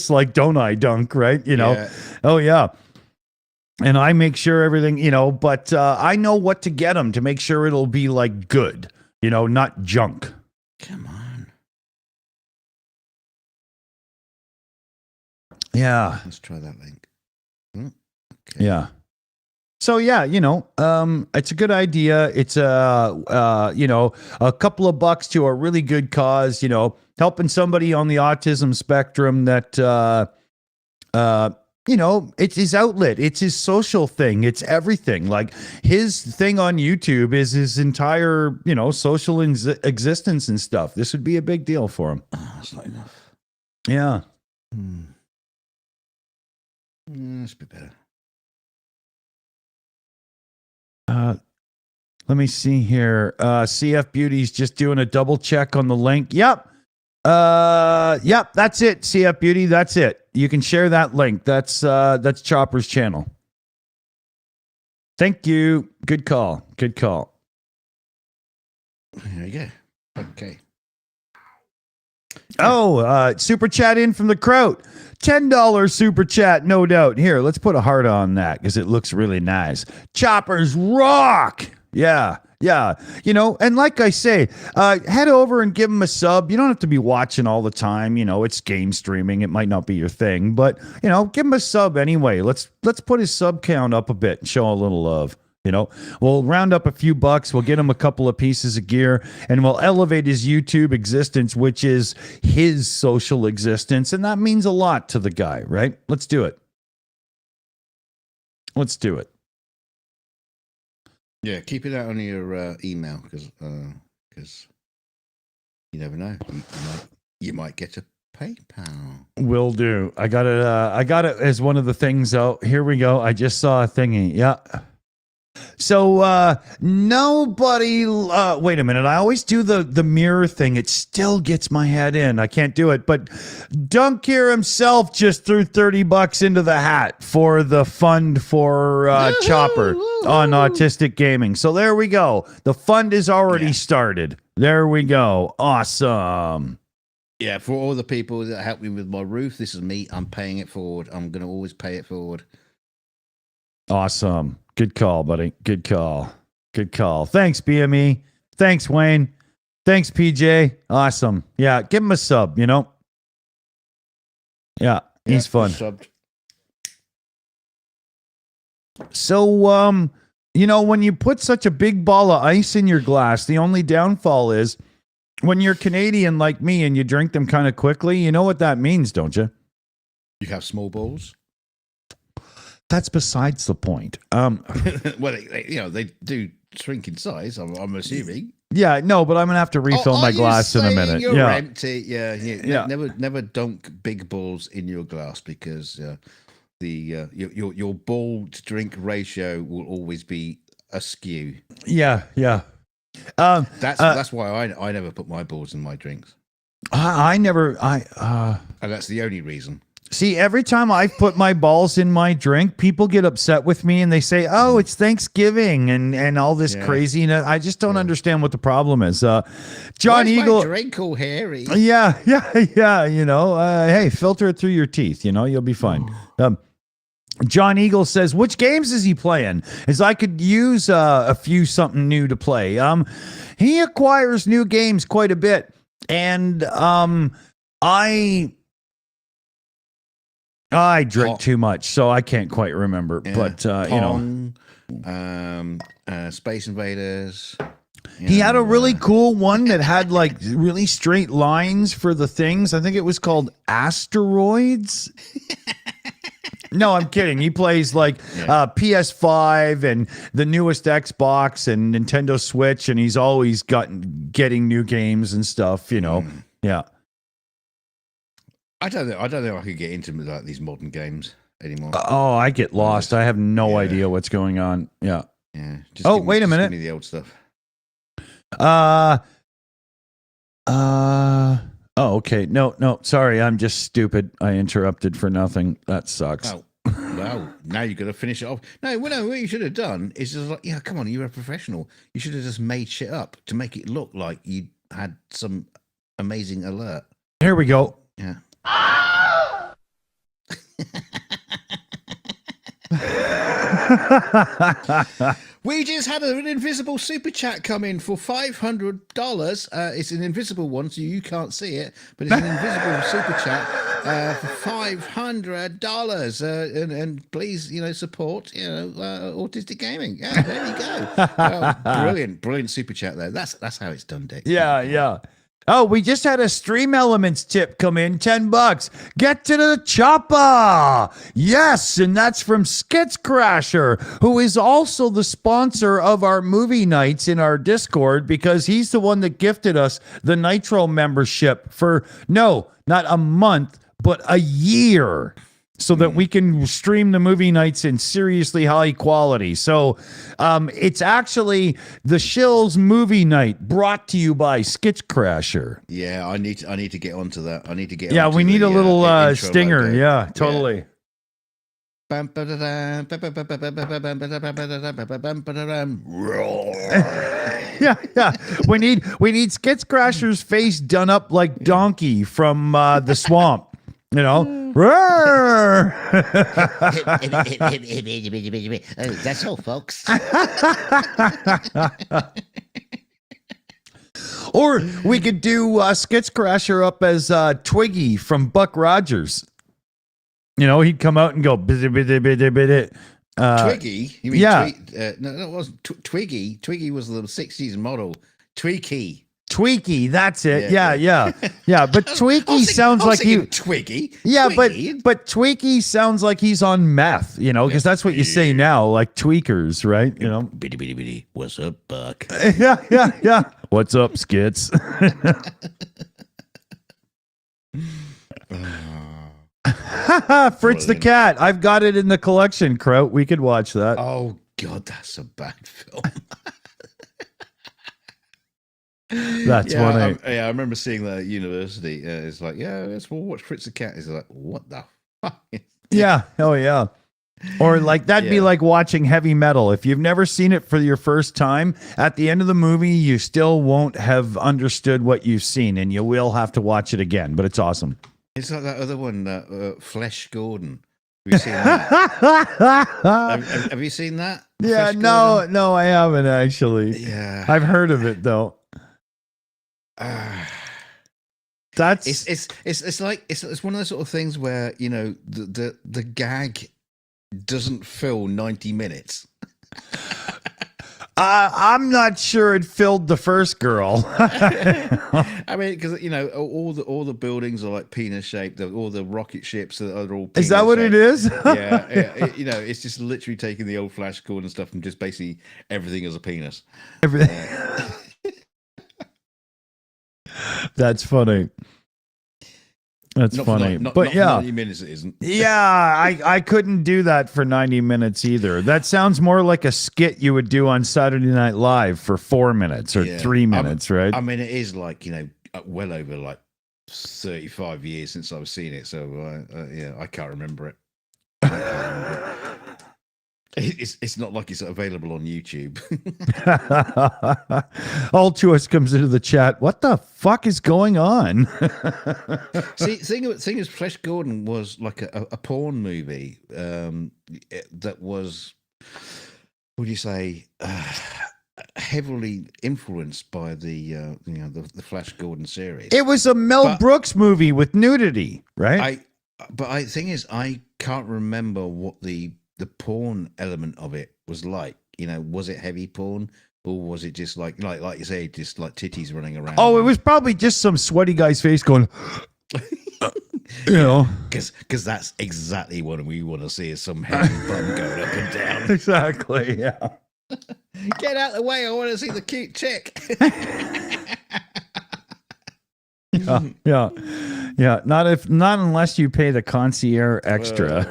like don't I, Dunk? Right? You know? Yeah. Oh yeah. And I make sure everything, you know, but I know what to get them to make sure it'll be like good, you know, not junk. Come on. Yeah. Let's try that link. Okay. Yeah. So yeah, you know, it's a good idea. It's you know, a couple of bucks to a really good cause, you know, helping somebody on the autism spectrum that you know, it's his outlet, it's his social thing, it's everything. Like his thing on YouTube is his entire, you know, social existence and stuff. This would be a big deal for him. Oh, that's not enough. Yeah. That's a bit better. Let me see here. CF Beauty's just doing a double check on the link. Yep. Yep, that's it, CF Beauty. That's it. You can share that link. That's Chopper's channel. Thank you. Good call. Good call. There you go. Okay. Oh, super chat in from the crowd. $10 super chat, no doubt. Here, let's put a heart on that because it looks really nice. Choppers rock. Yeah. Yeah. You know, and like I say, head over and give them a sub. You don't have to be watching all the time. You know, it's game streaming. It might not be your thing, but, you know, give him a sub anyway. Let's put his sub count up a bit and show a little love. You know, we'll round up a few bucks. We'll get him a couple of pieces of gear and we'll elevate his YouTube existence, which is his social existence. And that means a lot to the guy, right? Let's do it. Let's do it. Yeah, keep it out on your email because you never know. You might get a PayPal. Will do. I got it as one of the things. Oh, here we go. I just saw a thingy. Yeah. So nobody wait a minute. I always do the mirror thing. It still gets my head in. I can't do it. But Dunk here himself just threw $30 into the hat for the fund for Chopper on Autistic Gaming. So there we go. The fund is already started. There we go. Awesome. Yeah, for all the people that helped me with my roof, this is me. I'm paying it forward. I'm going to always pay it forward. Awesome. Good call, buddy. Good call. Good call. Thanks, BME. Thanks, Wayne. Thanks, PJ. Awesome. Yeah, give him a sub, you know? Yeah, he's fun. Subbed. So, you know, when you put such a big ball of ice in your glass, the only downfall is when you're Canadian like me and you drink them kind of quickly, you know what that means, don't you? You have small balls? That's besides the point. Well, they do shrink in size, I'm assuming. Yeah, no, but I'm going to have to refill my glass in a minute. You're Yeah. empty. Yeah. Never dunk big balls in your glass because your ball to drink ratio will always be askew. Yeah. That's why I never put my balls in my drinks. And that's the only reason. See, every time I put my balls in my drink, people get upset with me and they say, "Oh, it's Thanksgiving and all this crazy." And I just don't understand what the problem is. John Why is Eagle, my drink all hairy. Yeah. You know, hey, filter it through your teeth. You know, you'll be fine. John Eagle says, "Which games is he playing?" As I could use a few something new to play. He acquires new games quite a bit, and I drink too much, so I can't quite remember. Yeah. But Pong, Space Invaders. He had a really cool one that had like really straight lines for the things. I think it was called Asteroids. No, I'm kidding. He plays like PS5 and the newest Xbox and Nintendo Switch, and he's always getting new games and stuff, Yeah. I don't know if I could get into like these modern games anymore. Oh, I get lost. I have no idea what's going on. Yeah. Yeah. Wait a minute. Give me the old stuff. Oh, okay. No. Sorry, I'm just stupid. I interrupted for nothing. That sucks. Oh, well, now you've got to finish it off. No, what you should have done is just like, come on, you're a professional. You should have just made shit up to make it look like you had some amazing alert. Here we go. Yeah. We just had an invisible super chat come in for $500. It's an invisible one, so you can't see it, but it's an invisible super chat for $500. And please, support, Autistic Gaming. Yeah, there you go. Brilliant super chat there. That's how it's done, Dick. Yeah. Oh, we just had a Stream Elements tip come in, $10. Get to the chopper. Yes, and that's from Skits Crasher, who is also the sponsor of our movie nights in our Discord, because he's the one that gifted us the Nitro membership for, no, not a month, but a year, so that we can stream the movie nights in seriously high quality. So it's actually the Shills movie night brought to you by Skits Crasher. Yeah, I need to get onto that. I need to get we need a little stinger. Logo. Yeah, totally. Yeah. We need Skits Crasher's face done up like Donkey from the swamp. Roar! That's all, folks. Or we could do Skits Crasher up as Twiggy from Buck Rogers. He'd come out and go Twiggy? You mean no, it wasn't Twiggy. Twiggy was the 60s model. Tweaky, that's it. Yeah. But Tweaky sounds like Twiggy. Yeah, Twiggy. but Tweaky sounds like he's on meth, because that's what you say now, like tweakers, right? Bitty bitty bitty. What's up, Buck? Yeah. What's up, Skits? Fritz the Cat. I've got it in the collection, Kraut. We could watch that. Oh God, that's a bad film. That's funny. I remember seeing that at university. It's like, we'll watch Fritz the Cat. It's like, what the fuck? Yeah. Oh, yeah. Or like that'd be like watching heavy metal. If you've never seen it for your first time, at the end of the movie, you still won't have understood what you've seen, and you will have to watch it again. But it's awesome. It's like that other one, Flesh Gordon. Have you seen that? have you seen that? Yeah. No, I haven't actually. Yeah. I've heard of it though. That's it's like it's one of those sort of things where the gag doesn't fill 90 minutes. I'm not sure it filled the first girl. I mean, because all the buildings are like penis shaped. All the rocket ships are all. Penis is that what shaped. it is? Yeah. It's just literally taking the old Flash Gordon stuff and just basically everything as a penis. Everything. That's funny. That's funny. Not 90 minutes it isn't. Yeah, I couldn't do that for 90 minutes either. That sounds more like a skit you would do on Saturday Night Live for 4 minutes or 3 minutes, right? I mean, it is like, well over like 35 years since I've seen it. So, I can't remember it. It's not like it's available on YouTube. All Tues comes into the chat. What the fuck is going on? See, thing is, Flesh Gordon was like a porn movie that was, what do you say, heavily influenced by the Flash Gordon series. It was a Mel Brooks movie with nudity, right? but I thing is, I can't remember what the porn element of it was like. You know, was it heavy porn, or was it just like you say, just like titties running around? Oh, it was probably just some sweaty guy's face going, you know. Because that's exactly what we want to see, is some heavy bum going up and down. Exactly, yeah. Get out of the way, I want to see the cute chick. Yeah. Not unless you pay the concierge extra.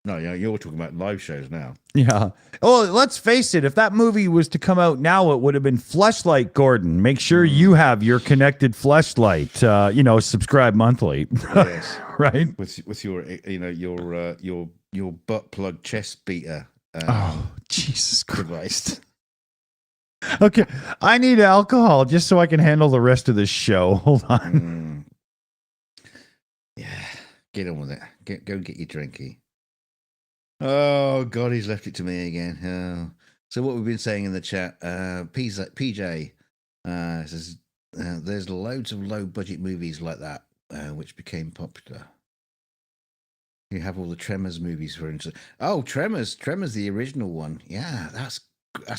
No, you're talking about live shows now. Yeah. Oh, let's face it. If that movie was to come out now, it would have been Fleshlight Gordon. Make sure you have your connected Fleshlight. Subscribe monthly. Yes. Right. With your your butt plug chest beater. Oh, Jesus Christ. Okay, I need alcohol just so I can handle the rest of this show. Hold on. Yeah, get on with it. Go get your drinky. Oh God, he's left it to me again. Oh. So what we've been saying in the chat, PJ says there's loads of low budget movies like that which became popular. You have all the Tremors movies, for instance. Oh, Tremors, the original one. Yeah, that's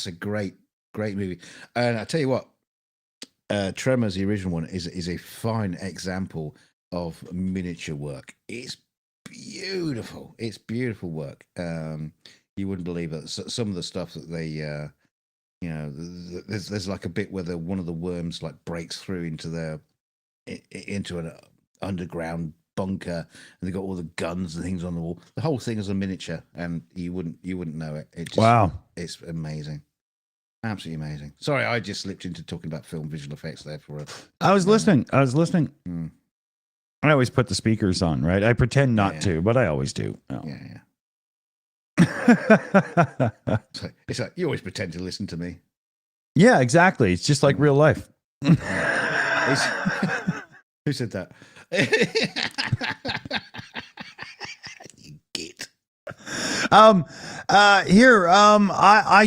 a great movie. And I tell you what, Tremors, the original one, is a fine example of miniature work. It's beautiful. It's beautiful work. You wouldn't believe it. Some of the stuff that they, there's like a bit where one of the worms like breaks through into an underground bunker, and they got all the guns and things on the wall. The whole thing is a miniature, and you wouldn't know it. Wow, it's amazing. Absolutely amazing. Sorry, I just slipped into talking about film visual effects there for a... I was listening. I always put the speakers on, right? I pretend not to, but I always do. Oh. Yeah. It's like you always pretend to listen to me. Yeah, exactly. It's just like real life. Who said that? You git. I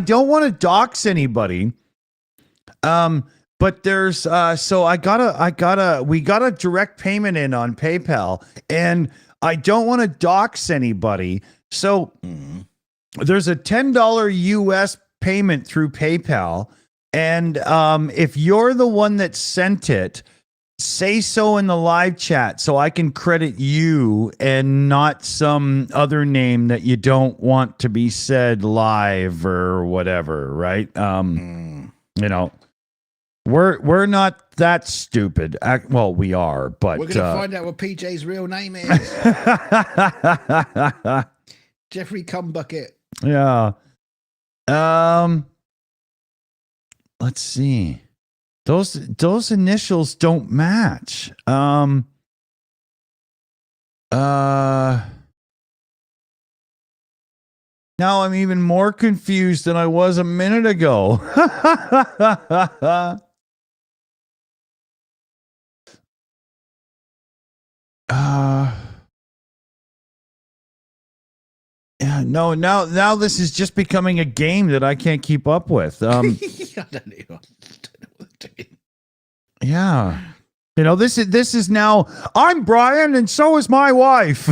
don't want to dox anybody. But there's we got a direct payment in on PayPal, and I don't want to dox anybody. So there's a $10 US payment through PayPal, and if you're the one that sent it, say so in the live chat so I can credit you and not some other name that you don't want to be said live or whatever, right? We're not that stupid. Well, we are, but we're gonna find out what PJ's real name is. Jeffrey Cumbucket. Yeah. Let's see. Those initials don't match. Now I'm even more confused than I was a minute ago. Yeah, no, now this is just becoming a game that I can't keep up with. I don't know what they're doing. Yeah. This is now, I'm Brian and so is my wife.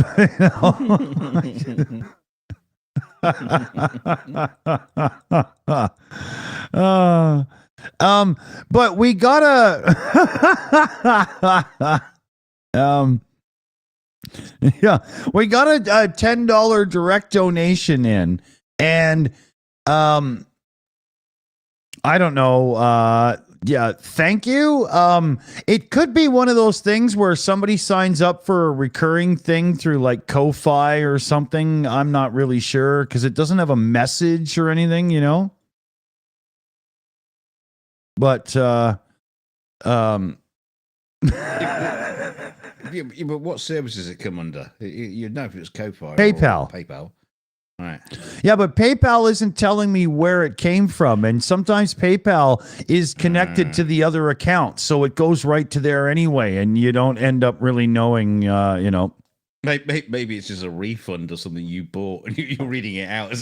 But we gotta yeah, we got a $10 direct donation in, and I don't know. Yeah, thank you. It could be one of those things where somebody signs up for a recurring thing through like Ko-Fi or something. I'm not really sure because it doesn't have a message or anything, But Yeah, but what services it come under? You'd know if it was Ko-Fi PayPal. Or PayPal. All right. Yeah, but PayPal isn't telling me where it came from. And sometimes PayPal is connected to the other account. So it goes right to there anyway. And you don't end up really knowing, Maybe it's just a refund or something you bought and you're reading it out.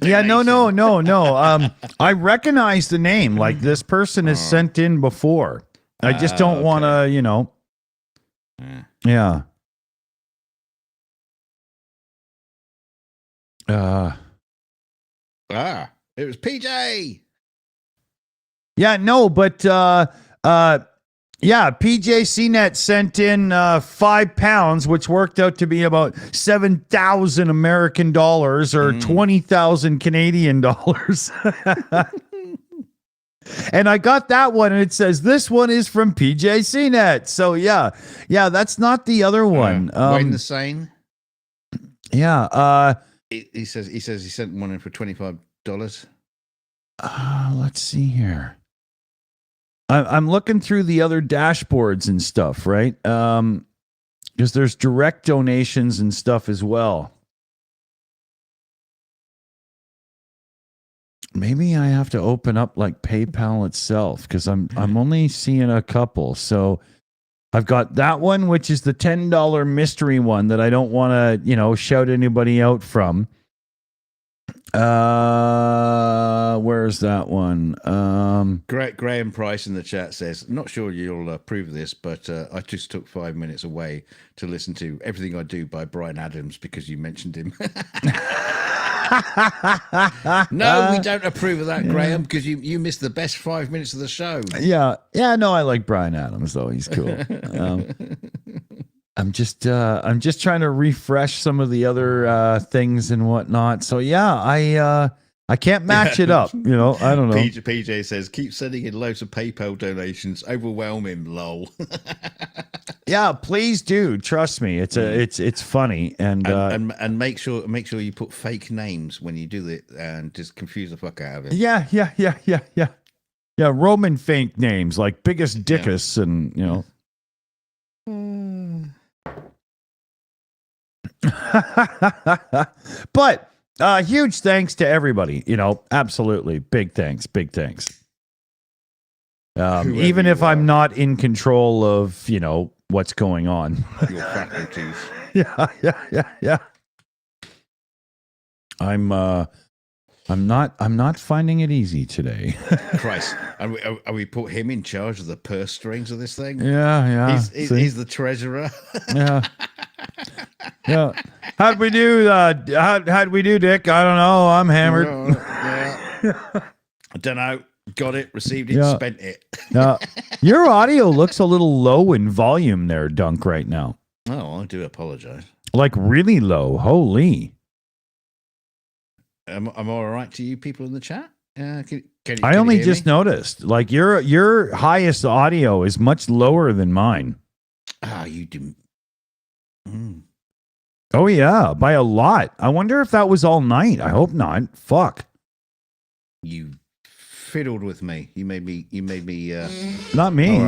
Yeah, no. I recognize the name. Like this person has sent in before. I just don't want to, Yeah. It was PJ. Yeah, no, but yeah, PJ CNET sent in £5, which worked out to be about 7,000 American dollars or 20,000 Canadian dollars. And I got that one, and it says this one is from PJ CNET. So yeah, that's not the other one. Wayne the Sane. Yeah. He says he sent one in for $25. Let's see here. I'm looking through the other dashboards and stuff, right? Because there's direct donations and stuff as well. Maybe I have to open up like PayPal itself because I'm only seeing a couple. So I've got that one, which is the $10 mystery one that I don't want to, shout anybody out from. Where's that one? Graham Price in the chat says, not sure you'll approve of this, but I just took 5 minutes away to listen to Everything I Do by Bryan Adams because you mentioned him. No, we don't approve of that, Graham, because you missed the best 5 minutes of the show. Yeah, no, I like Bryan Adams though. He's cool. I'm just trying to refresh some of the other things and whatnot. So yeah, I can't match it up. I don't know. PJ says, keep sending in loads of PayPal donations. Overwhelm him, lol. Yeah, please do. Trust me, it's funny and make sure you put fake names when you do it and just confuse the fuck out of it. Yeah. Roman fake names like Biggest Dickus and But huge thanks to everybody. Absolutely big thanks. Even if I'm not in control of what's going on. Your faculties. Yeah. I'm not finding it easy today. Christ, are we put him in charge of the purse strings of this thing? Yeah. He's the treasurer. Yeah. How'd we do? How'd we do, Dick? I don't know. I'm hammered. I don't know. Got it, received it, spent it. Your audio looks a little low in volume there, Dunk, right now. Oh, I do apologize. Like really low. Holy. Am I all right to you people in the chat? Can I only you hear just me? noticed. Like your highest audio is much lower than mine. You didn't. Oh yeah, by a lot. I wonder if that was all night. I hope not. Fuck. You fiddled with me. You made me. Not me.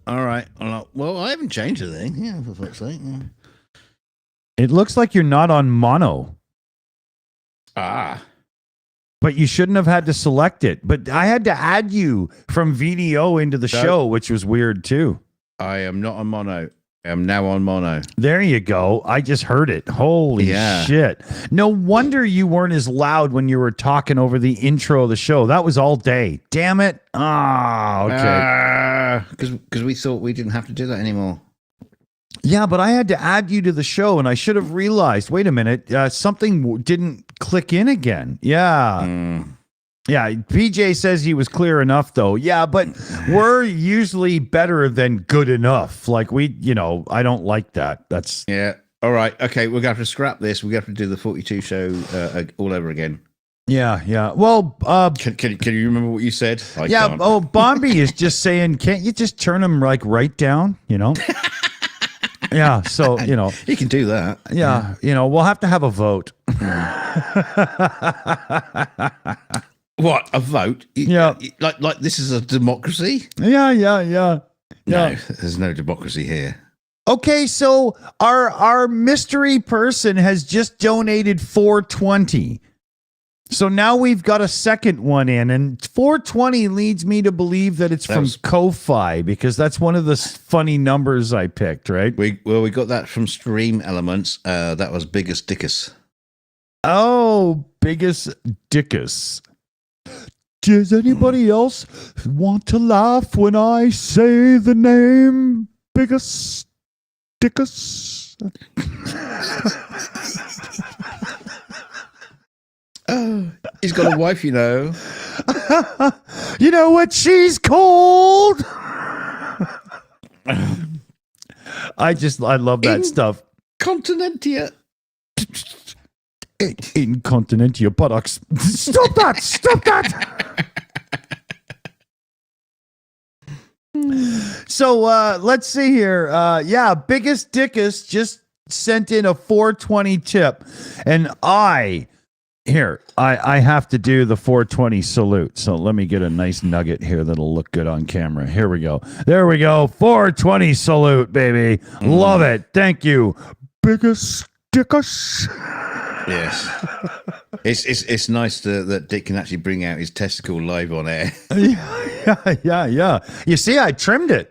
All right. Well, I haven't changed a thing. Yeah, for fuck's sake. Yeah. It looks like you're not on mono. But you shouldn't have had to select it. But I had to add you from VDO into the show, which was weird too. I am not on mono. I am now on mono. There you go. I just heard it. Holy shit. No wonder you weren't as loud when you were talking over the intro of the show. That was all day. Damn it. Okay. Because we thought we didn't have to do that anymore. Yeah, but I had to add you to the show, and I should have realized, wait a minute, something didn't click in again. Yeah. Yeah, PJ says he was clear enough, though. Yeah, but we're usually better than good enough. Like I don't like that. That's... Yeah. All right. Okay, we're going to have to scrap this. We're going to have to do the 42 show all over again. Yeah. Well, can you remember what you said? I can't. Bombi is just saying, can't you just turn them like right down, Yeah, so, You can do that. Yeah, we'll have to have a vote. What, a vote? Yeah. Like this is a democracy? Yeah. No, there's no democracy here. Okay, so our mystery person has just donated $4.20. So now we've got a second one in, and $4.20 leads me to believe that it's from Ko-Fi, because that's one of the funny numbers I picked, right? We got that from Stream Elements. That was Biggest Dickus. Oh, Biggest Dickus. Does anybody else want to laugh when I say the name Biggest dickus. Oh, he's got a wife, you know. You know what? She's cold. I love that stuff. Continentia. Incontinentia buttocks. Stop that! Stop that! So let's see here. Biggest Dickus just sent in a 420 tip, and I have to do the 420 salute. So let me get a nice nugget here that'll look good on camera. Here we go. There we go. 420 salute, baby. Love it. Thank you. Biggest Dickus. Yes. It's nice that Dick can actually bring out his testicle live on air. Yeah. You see, I trimmed it.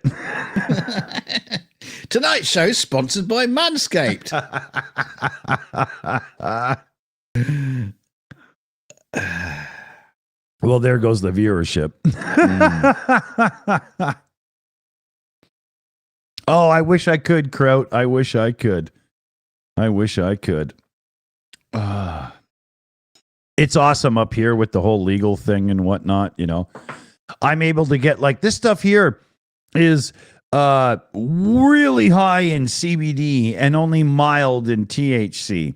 Tonight's show is sponsored by Manscaped. Well, there goes the viewership. Oh, I wish I could, Kraut. I wish I could. It's awesome up here with the whole legal thing and whatnot, you know. I'm able to get, like, this stuff here is really high in CBD and only mild in THC.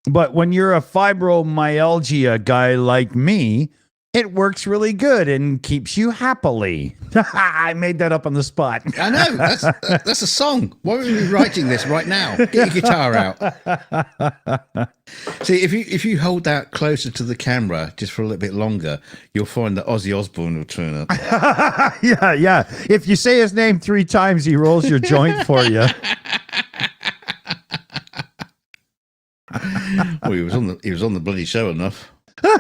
But when you're a fibromyalgia guy like me, it works really good and keeps you happily. I made that up on the spot. I know. That's a song. Why are we writing this right now? Get your guitar out. See, if you hold that closer to the camera just for a little bit longer, you'll find that Ozzy Osbourne will turn up. Yeah. If you say his name 3 times, he rolls your joint for you. Well, he was on the bloody show enough. We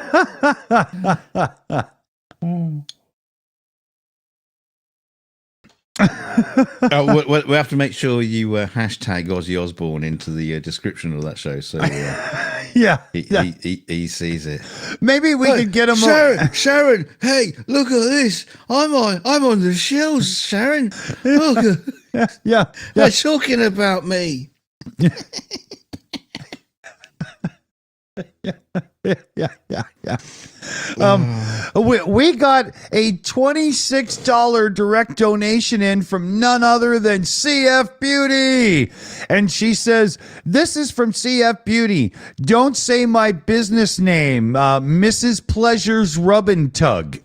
have to make sure you hashtag Ozzy Osbourne into the description of that show, so he sees it. Maybe we could get him. Sharon, hey, look at this! I'm on the Shills, Sharon. Look, yeah. They're talking about me. Yeah. We got a $26 direct donation in from none other than CF Beauty. And she says, this is from CF Beauty. Don't say my business name, Mrs. Pleasure's Rub and Tug.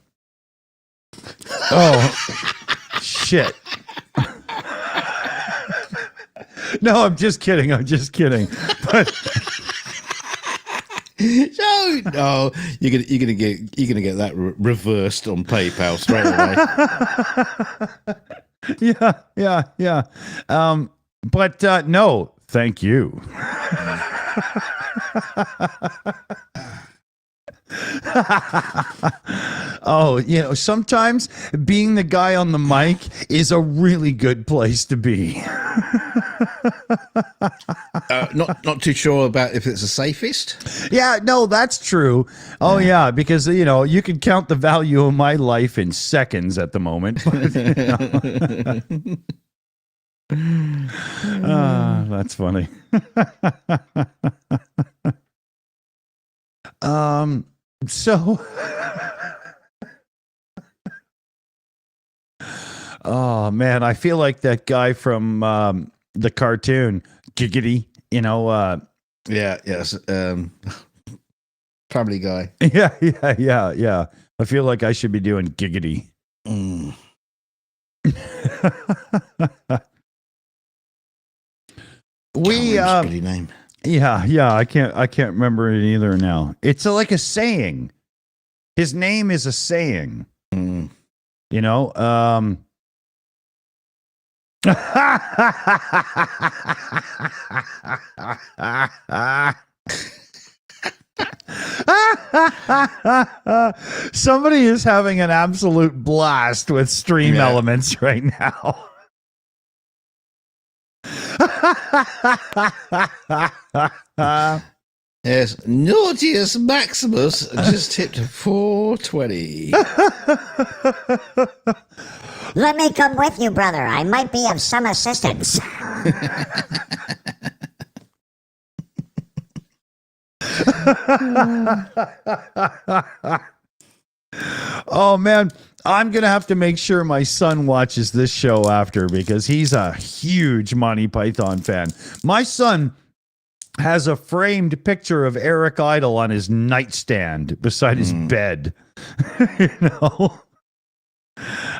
Oh, shit. No, I'm just kidding. But No, you're gonna get that reversed on PayPal straight away. Yeah. But no, thank you. Oh, you know, sometimes being the guy on the mic is a really good place to be. Not too sure about if it's the safest. Yeah, no, that's true. Oh yeah, because you know you can count the value of my life in seconds at the moment. That's funny. So, oh man, I feel like that guy from the cartoon Giggity, you know. Yes, Family Guy. Yeah. I feel like I should be doing Giggity. Name. Yeah. I can't remember it either now. It's like a saying. His name is a saying. You know. Somebody is having an absolute blast with Stream Elements right now. Yes, Naughtius Maximus just hit 420. Let me come with you, brother. I might be of some assistance. Oh man, I'm gonna have to make sure my son watches this show after because he's a huge Monty Python fan. My son has a framed picture of Eric Idle on his nightstand beside his bed. You know?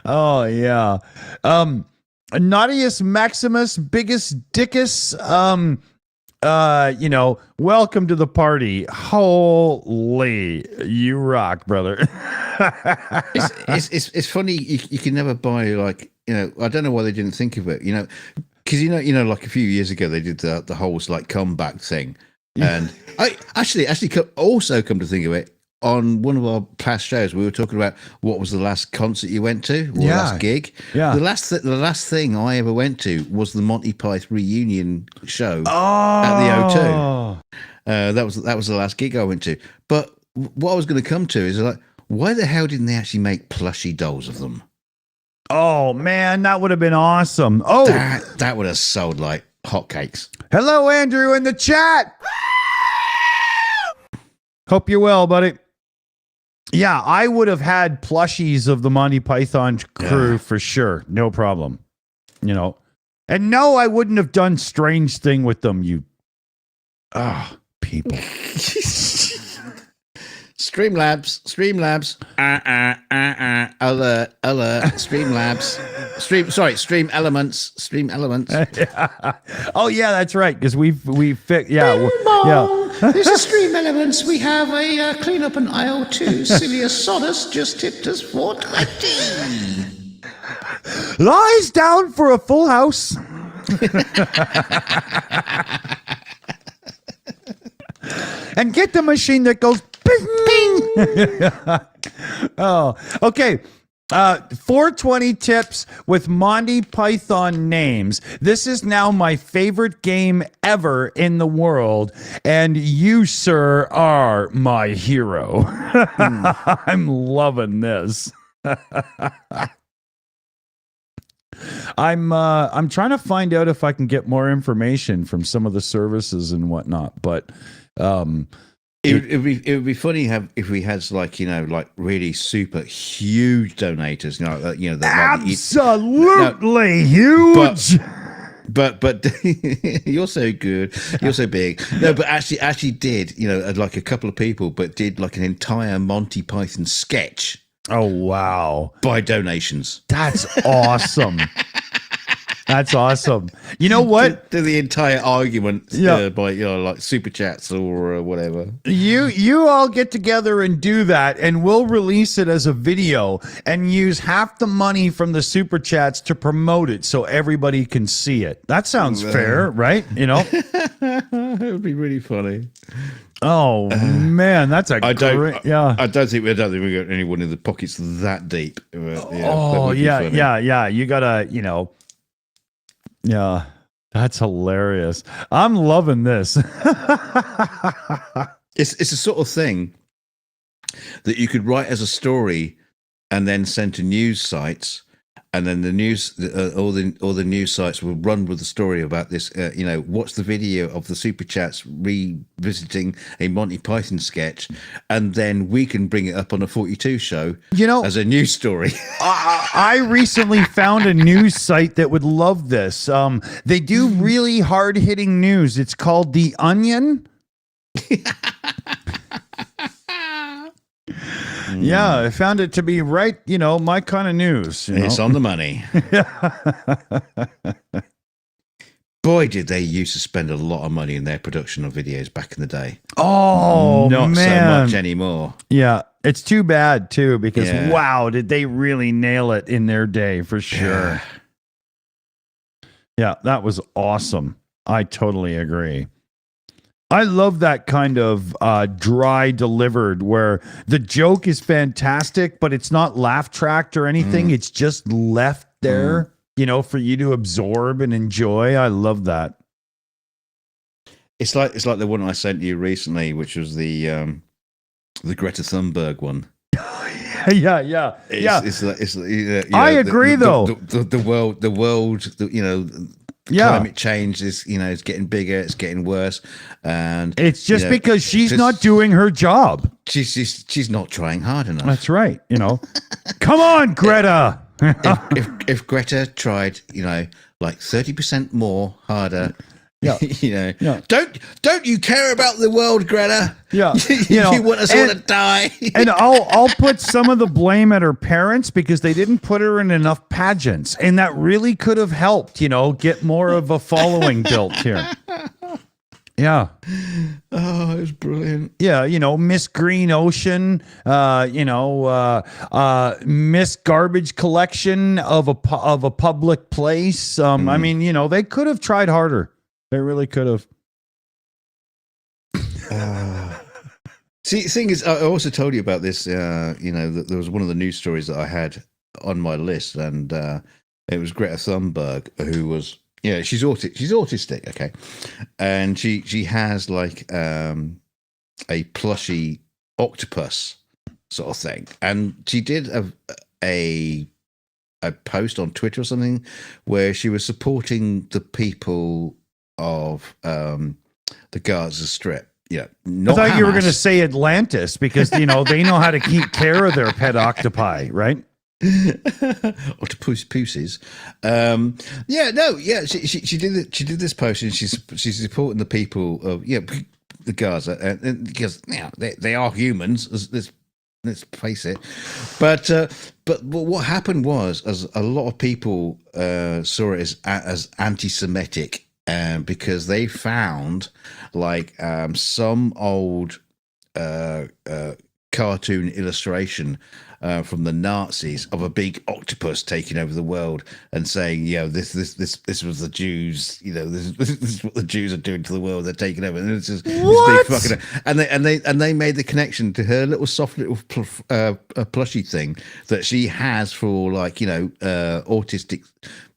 Oh yeah. Naughtiest Maximus, biggest dickus, welcome to the party. Holy, you rock, brother. It's funny. You can never buy, like, I don't know why they didn't think of it. Because like a few years ago they did the whole like comeback thing, and I actually also come to think of it, on one of our past shows we were talking about what was the last concert you went to, or last gig. Yeah. The last thing I ever went to was the Monty Python reunion show at the O2. That was the last gig I went to. But what I was going to come to is, like, why the hell didn't they actually make plushie dolls of them? Oh man, that would have been awesome. Oh, that would have sold like hotcakes. Hello, Andrew, in the chat. Hope you're well, buddy. Yeah, I would have had plushies of the Monty Python crew for sure. No problem. And no, I wouldn't have done Strange Thing with them, you people. Streamlabs, alert, Stream Elements. Oh yeah, that's right, because we fixed, This is Stream Elements. We have a clean up an aisle too. Silius Sodus just tipped us $4.20. Lies down for a full house. And get the machine that goes ping, ping. Oh, okay. 420 tips with Monty Python names. This is now my favorite game ever in the world, and you, sir, are my hero. I'm loving this. I'm trying to find out if I can get more information from some of the services and whatnot, but it would be funny if we had like really super huge donators, absolutely huge. But you're so good, you're so big. No, but actually did like a couple of people, but did like an entire Monty Python sketch. Oh wow! By donations. That's awesome. That's awesome. You know what? To the entire argument by like super chats or whatever. You all get together and do that, and we'll release it as a video and use half the money from the super chats to promote it so everybody can see it. That sounds fair, right? It would be really funny. Oh man, that's I don't think we got anyone in the pockets that deep. Yeah. You gotta, Yeah, that's hilarious. I'm loving this. It's a sort of thing that you could write as a story and then send to news sites, and then the news, all the news sites will run with the story about this. Watch the video of the super chats revisiting a Monty Python sketch, and then we can bring it up on a 42 show, as a news story. I recently found a news site that would love this. They do really hard-hitting news. It's called The Onion. Yeah, I found it to be right, my kind of news. It's on the money. Boy, did they used to spend a lot of money in their production of videos back in the day. Oh, not man. so much anymore. Yeah, it's too bad, too, because, wow, did they really nail it in their day, for sure. Yeah, that was awesome. I totally agree. I love that kind of dry delivered where the joke is fantastic, but it's not laugh tracked or anything. It's just left there, for you to absorb and enjoy. I love that. It's like the one I sent you recently, which was the Greta Thunberg one. Oh, I agree, though. The world, climate change is, it's getting bigger, it's getting worse, and it's just because she's not doing her job. She's not trying hard enough. That's right. Come on, Greta. if Greta tried, like 30% more harder. Don't you care about the world, Greta? Yeah, you want us all to die. And I'll put some of the blame at her parents because they didn't put her in enough pageants, and that really could have helped. Get more of a following built here. Yeah. Oh, it was brilliant. Yeah, Miss Green Ocean, Miss Garbage Collection of a public place. I mean, they could have tried harder. They really could have. See, the thing is, I also told you about this. That there was one of the news stories that I had on my list, and it was Greta Thunberg, who was, she's autistic, okay, and she has like a plushy octopus sort of thing, and she did a post on Twitter or something where she was supporting the people of the Gaza Strip. Yeah, I thought you were going to say Atlantis because they know how to keep care of their pet octopi, right? Octopuses. She did this post, and she's supporting the people of the Gaza, and because they are humans. Let's face it. But what happened was, as a lot of people saw it as anti-Semitic. Because they found like some old cartoon illustration from the Nazis of a big octopus taking over the world and saying, this was the Jews, this is what the Jews are doing to the world. They're taking over, and it's just this big fucking. And they made the connection to her little soft little plushy thing that she has for autistic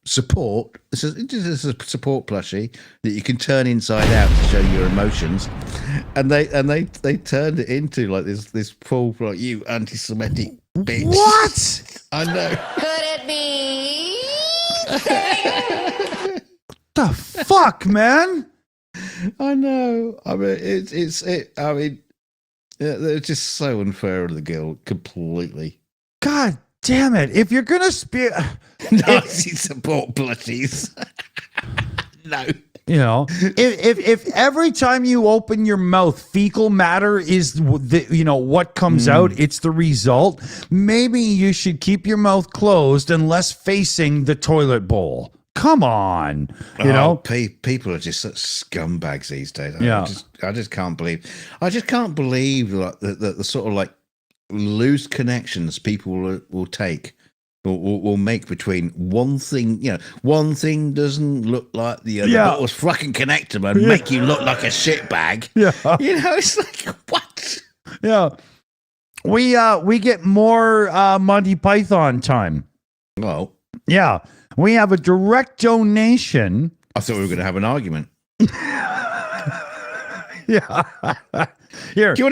support. This is a support plushie that you can turn inside out to show your emotions, and they turned it into like this full like, you anti-Semitic bitch. What? I know. Could it be? The fuck, man? I know. I mean, they're just so unfair on the girl completely. God damn it! If you're gonna speak Nazi support plushies, no. If every time you open your mouth, fecal matter is what comes out, it's the result. Maybe you should keep your mouth closed unless facing the toilet bowl. Come on, people are just such scumbags these days. I just can't believe. I just can't believe like the sort of like loose connections people will take. Will make between one thing, one thing doesn't look like the other, but will fucking connect them and make you look like a shitbag. Yeah. It's like, what? Yeah. We get more Monty Python time. Well, yeah. We have a direct donation. I thought we were going to have an argument. Yeah. Here. Do you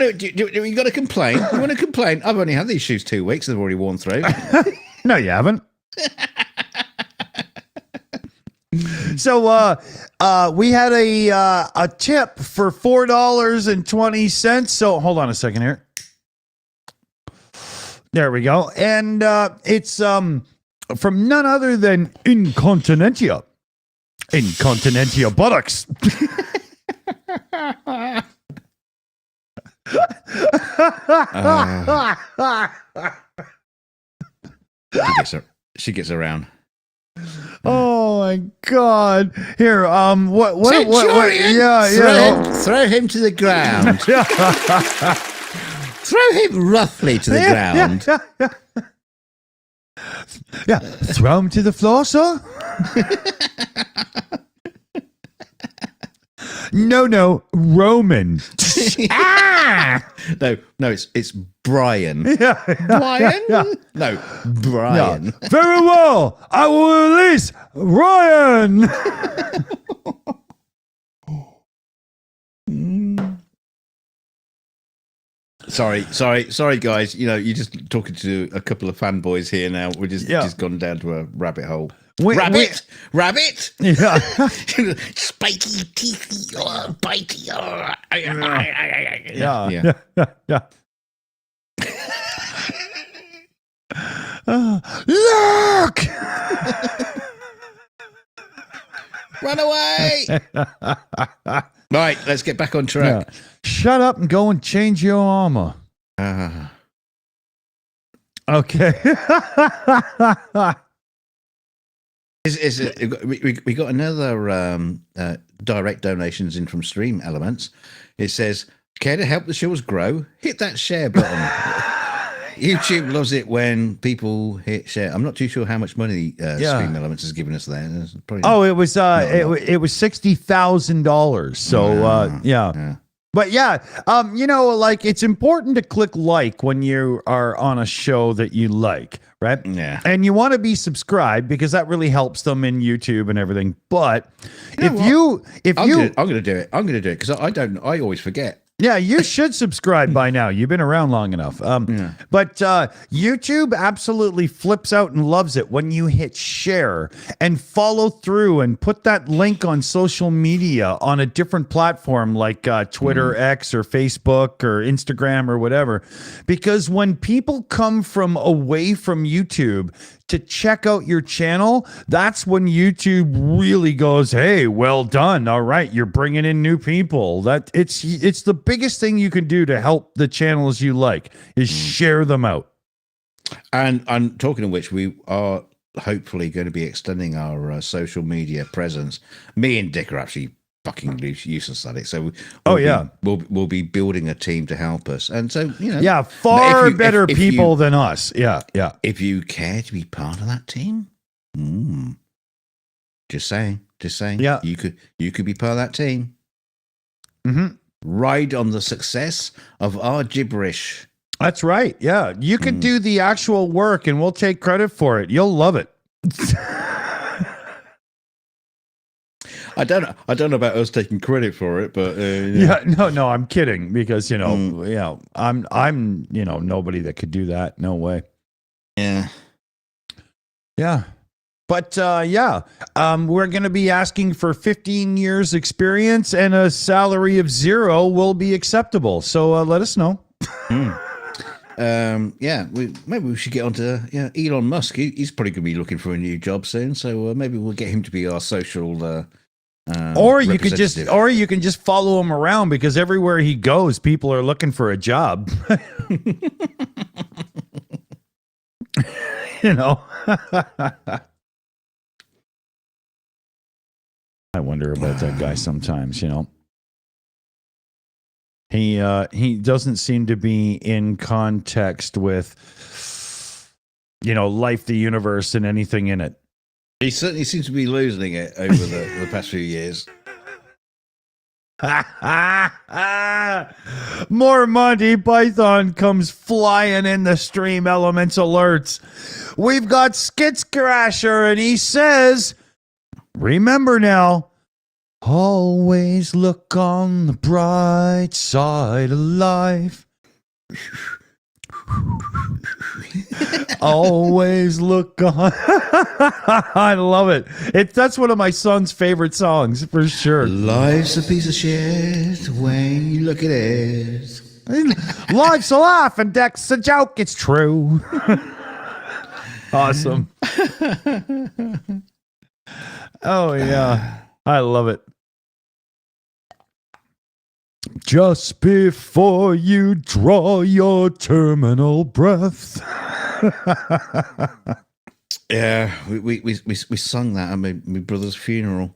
got to complain? You want to complain? I've only had these shoes 2 weeks. They've already worn through. No, you haven't. So we had a tip for $4.20. So hold on a second here. There we go. And it's from none other than Incontinentia. Incontinentia buttocks. She gets around. Oh my God! Here, what? Throw him to the ground. Throw him roughly to the ground. Yeah. Throw him to the floor, sir. No, Roman. No, it's Brian. Yeah. Brian? Yeah. No, Brian. Yeah. Very well. I will release Ryan. Sorry, guys. You know, you're just talking to a couple of fanboys here now. We're just gone down to a rabbit hole. Rabbit. Yeah. Spiky, teethy, bitey. Yeah. Look! Run away! Right, let's get back on track. Yeah. Shut up and go and change your armor. Okay. We got another direct donations in from Stream Elements. It says, care to help the shows grow? Hit that share button. YouTube loves it when people hit share. I'm not too sure how much money Stream Elements has given us there. It was it was $60,000. So yeah. But yeah, you know, like it's important to click like when you are on a show that you like, right? Yeah. And you want to be subscribed because that really helps them in YouTube and everything. But I'm gonna do it. I'm gonna do it because I always forget. Yeah, you should subscribe by now. You've been around long enough. But YouTube absolutely flips out and loves it when you hit share and follow through and put that link on social media on a different platform like Twitter, X, or Facebook, or Instagram, or whatever. Because when people come from away from YouTube to check out your channel, that's when YouTube really goes, hey, well done. All right, you're bringing in new people. That it's the biggest thing you can do to help the channels you like is share them out. And talking of which, we are hopefully going to be extending our social media presence. Me and Dick are actually fucking useless at it, so we'll be building a team to help us. And so, you know, far better people than us. If you care to be part of that team, just saying, you could be part of that team. Ride on the success of our gibberish. That's right. Yeah, you could do the actual work, and we'll take credit for it. You'll love it. I don't know about us taking credit for it, but no, I'm kidding because I'm nobody that could do that. No way. Yeah. But we're going to be asking for 15 years experience and a salary of 0 will be acceptable. So let us know. Maybe we should get onto Elon Musk. He's probably going to be looking for a new job soon. So maybe we'll get him to be our social. Or you can just follow him around because everywhere he goes, people are looking for a job. You know. I wonder about that guy sometimes, you know. He doesn't seem to be in context with, life, the universe, and anything in it. He certainly seems to be losing it over the past few years. More Monty Python comes flying in the Stream Elements alerts. We've got Skits Crasher, and he says, remember now, always look on the bright side of life. Always look on. I love it. That's one of my son's favorite songs for sure. Life's a piece of shit when you look at it. Life's a laugh and Deck's a joke. It's true. Awesome. Oh yeah, I love it. Just before you draw your terminal breath. Yeah, we sung that at my brother's funeral.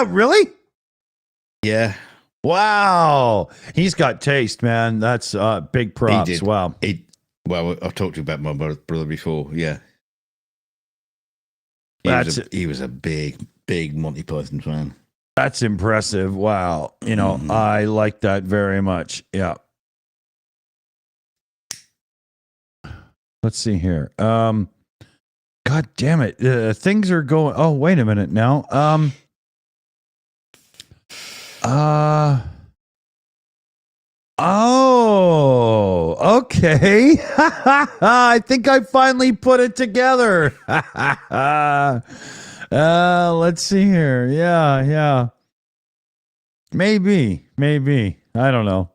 Really? Yeah. Wow. He's got taste, man. That's big props. He did. Wow. Well, I've talked to you about my brother before. Yeah. He was a big Monty Python fan. That's impressive. Wow. I like that very much. Yeah. Let's see here. God damn it. Things are going. Oh, wait a minute now. Oh, okay. I think I finally put it together. Let's see here. Yeah. Maybe. I don't know.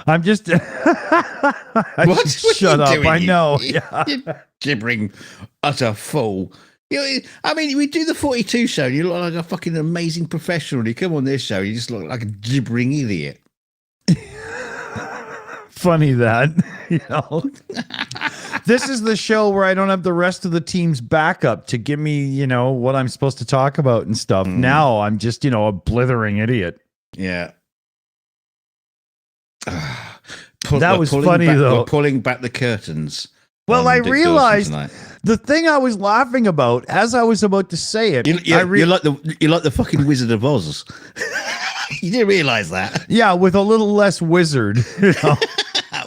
I'm just. What Shut are you up. doing? I know. You gibbering utter fool. I mean, we do the 42 show. You look like a fucking amazing professional. You come on this show, you just look like a gibbering idiot. Funny that, This is the show where I don't have the rest of the team's backup to give me, what I'm supposed to talk about and stuff. Now I'm just, a blithering idiot. Yeah. That was funny, though. We're pulling back the curtains. Well, I realized the thing I was laughing about as I was about to say it. You're like the fucking Wizard of Oz. You didn't realize that. Yeah, with a little less wizard.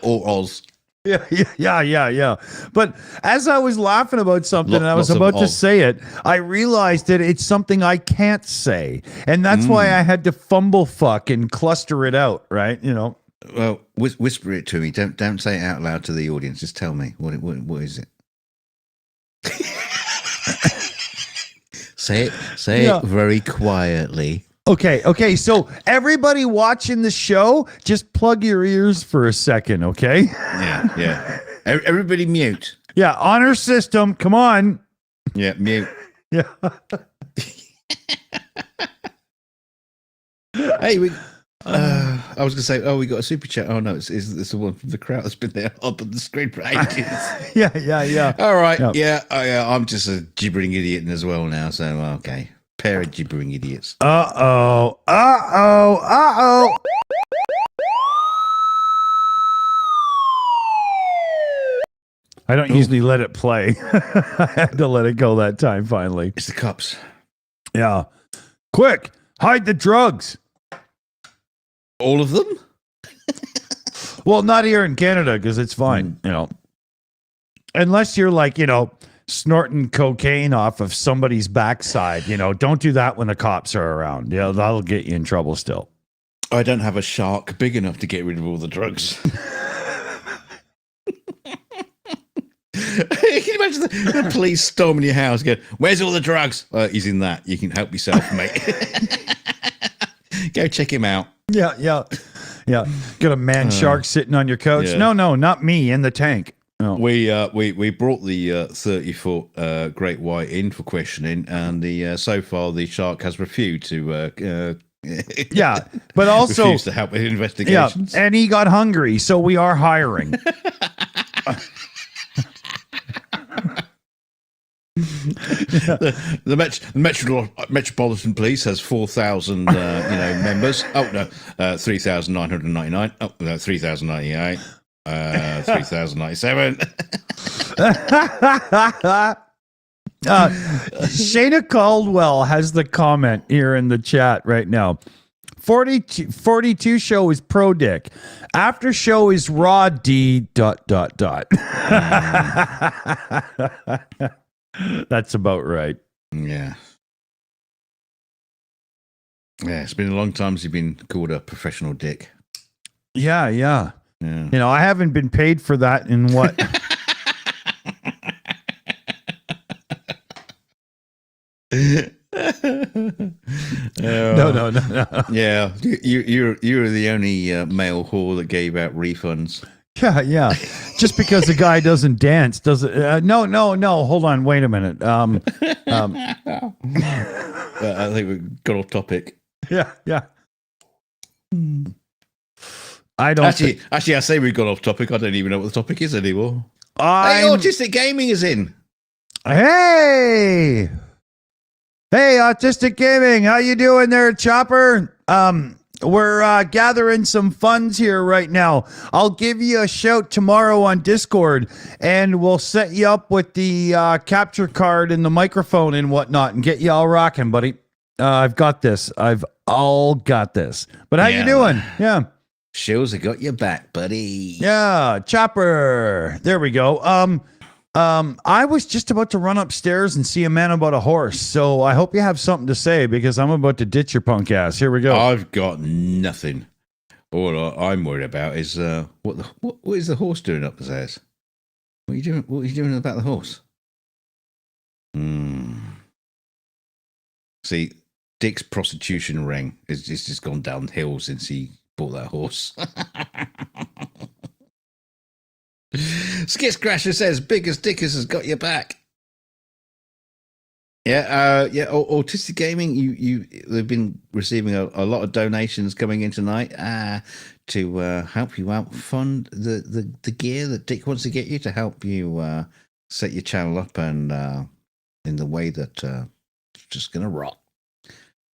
Or Oz. Yeah. But as I was laughing about something and I was about to say it, I realized that it's something I can't say. And that's why I had to fumble fuck and cluster it out, right? Well, whisper it to me. Don't say it out loud to the audience. Just tell me what is it. Say it very quietly. Okay. So everybody watching the show, just plug your ears for a second, okay? Yeah. Everybody mute. Yeah, honor system. Come on. Yeah, mute. Yeah. Hey, I was going to say, we got a super chat. Oh, no, it's the one from the crowd that's been there up on the screen for ages. Yeah. All right. Yeah. I'm just a gibbering idiot as well now. So, okay. Pair of gibbering idiots. Uh-oh. I don't usually let it play. I had to let it go that time finally. It's the cops. Yeah. Quick, hide the drugs. All of them? Well, not here in Canada because it's fine, Unless you're like, snorting cocaine off of somebody's backside, don't do that when the cops are around. Yeah, that'll get you in trouble still. I don't have a shark big enough to get rid of all the drugs. Can you imagine the police storming your house going, where's all the drugs? He's in that. You can help yourself, mate. Go check him out. Yeah. Got a man shark sitting on your couch. Yeah. No, not me in the tank. Oh. We brought the 30-foot great white in for questioning, and so far the shark has refused to. Yeah, but also refused to help with investigations. Yeah, and he got hungry, so we are hiring. The Metropolitan Police has 4,000 members. Oh no, 3,999. Oh no, 3,098. 3,097. Shayna Caldwell has the comment here in the chat right now. 42 show is pro dick. After show is raw D ... That's about right. Yeah. Yeah, it's been a long time since you've been called a professional dick. Yeah. I haven't been paid for that in what? No. Yeah, you're the only male whore that gave out refunds. Yeah. Just because the guy doesn't dance doesn't. No. Hold on. Wait a minute. I think we got off topic. Yeah. I don't actually. I say we got off topic. I don't even know what the topic is anymore. Hey, Autistic Gaming is in. Hey, Autistic Gaming, how you doing there, Chopper? We're gathering some funds here right now. I'll give you a shout tomorrow on Discord, and we'll set you up with the capture card and the microphone and whatnot, and get you all rocking, buddy. I've got this. I've all got this. But how you doing? Yeah. Shills, I got your back, buddy. Yeah, Chopper. There we go. I was just about to run upstairs and see a man about a horse, so I hope you have something to say because I'm about to ditch your punk ass. Here we go. I've got nothing. All I'm worried about is what is the horse doing up the stairs? What are you doing? What are you doing about the horse? See, Dick's prostitution ring is just gone downhill since he bought that horse. Skit Scratcher says, "Biggest Dickers has got your back." Yeah, Autistic Gaming. They've been receiving a lot of donations coming in tonight to help you out fund the gear that Dick wants to get you to help you set your channel up and in the way that it's just gonna rock.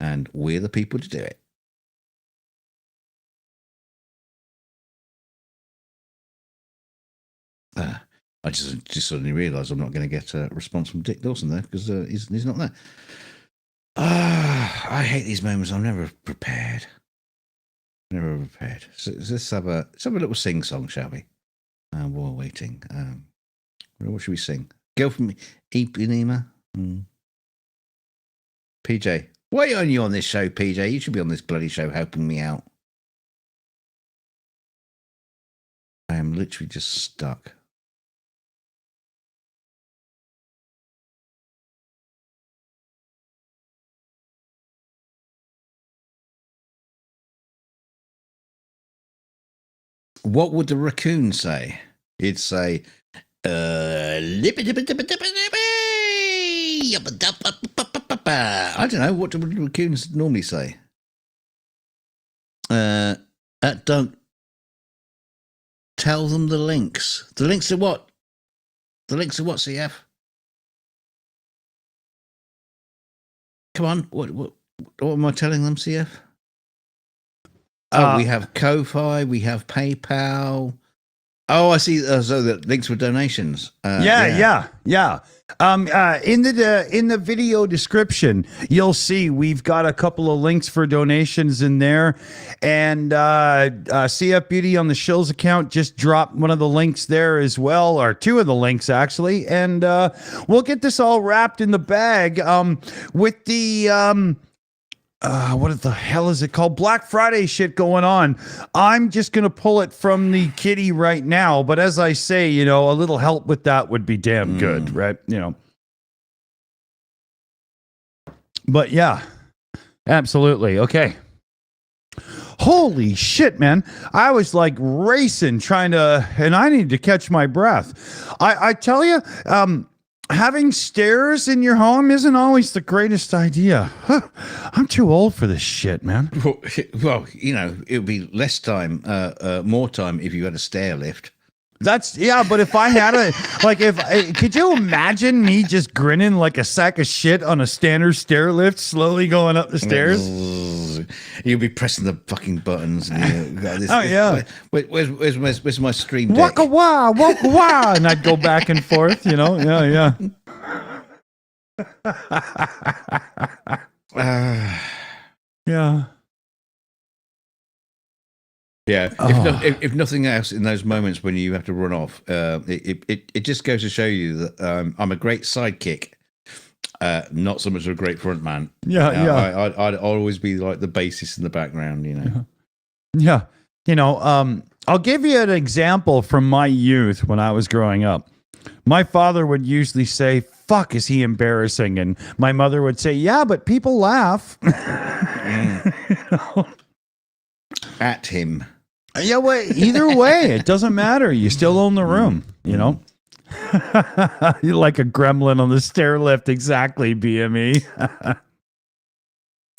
And we're the people to do it. I just suddenly realised I'm not going to get a response from Dick Dawson there because he's not there. I hate these moments. I'm never prepared. Never prepared. So let's have a little sing song, shall we? While waiting. What should we sing? Go from Ipanema. PJ. Why aren't you on this show, PJ? You should be on this bloody show helping me out. I am literally just stuck. What would the raccoon say? He'd say, I don't know. What do raccoons normally say? Don't tell them the links. The links to what? The links to what, CF? Come on. What am I telling them, CF? Oh, we have Ko-Fi, we have PayPal. Oh, I see. So the links for donations. Yeah. In the video description, you'll see we've got a couple of links for donations in there, and CF Beauty on the Shills account just dropped one of the links there as well, or two of the links actually, and we'll get this all wrapped in the bag with the. What the hell is it called? Black Friday shit going on. I'm just going to pull it from the kitty right now. But as I say, a little help with that would be damn good, right? But yeah, absolutely. Okay. Holy shit, man. I was like racing trying to, and I need to catch my breath. I tell you, having stairs in your home isn't always the greatest idea. I'm too old for this shit, man. Well, it would be less time, more time if you had a stair lift. But if I had could you imagine me just grinning like a sack of shit on a standard stair lift, slowly going up the stairs? You'll be pressing the fucking buttons. And where's my stream deck? Waka wah, waka wah, and I'd go back and forth. Yeah. Yeah. Yeah, if nothing else, in those moments when you have to run off, it just goes to show you that I'm a great sidekick, not so much of a great front man. I'd always be like the bassist in the background, Yeah, I'll give you an example from my youth when I was growing up. My father would usually say, "Fuck, is he embarrassing?" And my mother would say, "Yeah, but people laugh." At him. Yeah, well, either way, it doesn't matter. You still own the room, You're like a gremlin on the stair lift. Exactly, BME.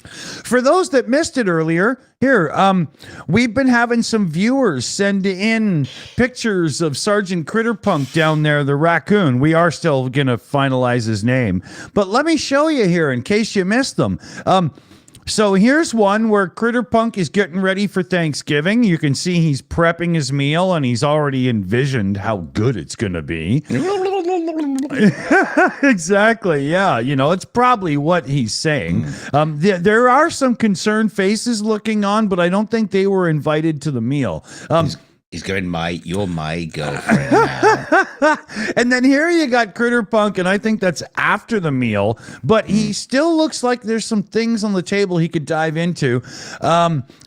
For those that missed it earlier, here, we've been having some viewers send in pictures of Sergeant Critterpunk down there, the raccoon. We are still going to finalize his name. But let me show you here in case you missed them. So here's one where Critterpunk is getting ready for Thanksgiving. You can see he's prepping his meal, and he's already envisioned how good it's going to be. Exactly. Yeah. It's probably what he's saying. There are some concerned faces looking on, but I don't think they were invited to the meal. He's going, mate, you're my girlfriend now. And then here you got Critter Punk, and I think that's after the meal, but he still looks like there's some things on the table he could dive into.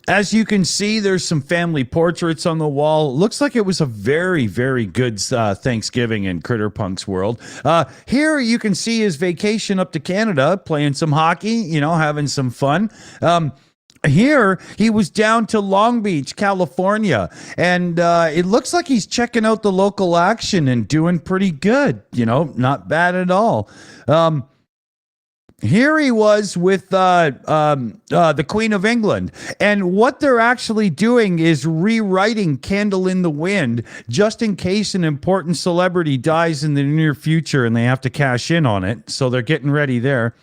As you can see, there's some family portraits on the wall. Looks like it was a very, very good Thanksgiving in Critter Punk's world. Here you can see his vacation up to Canada, playing some hockey, having some fun. Here, he was down to Long Beach, California, and it looks like he's checking out the local action and doing pretty good. Not bad at all. Here he was with the Queen of England, and what they're actually doing is rewriting Candle in the Wind just in case an important celebrity dies in the near future and they have to cash in on it, so they're getting ready there.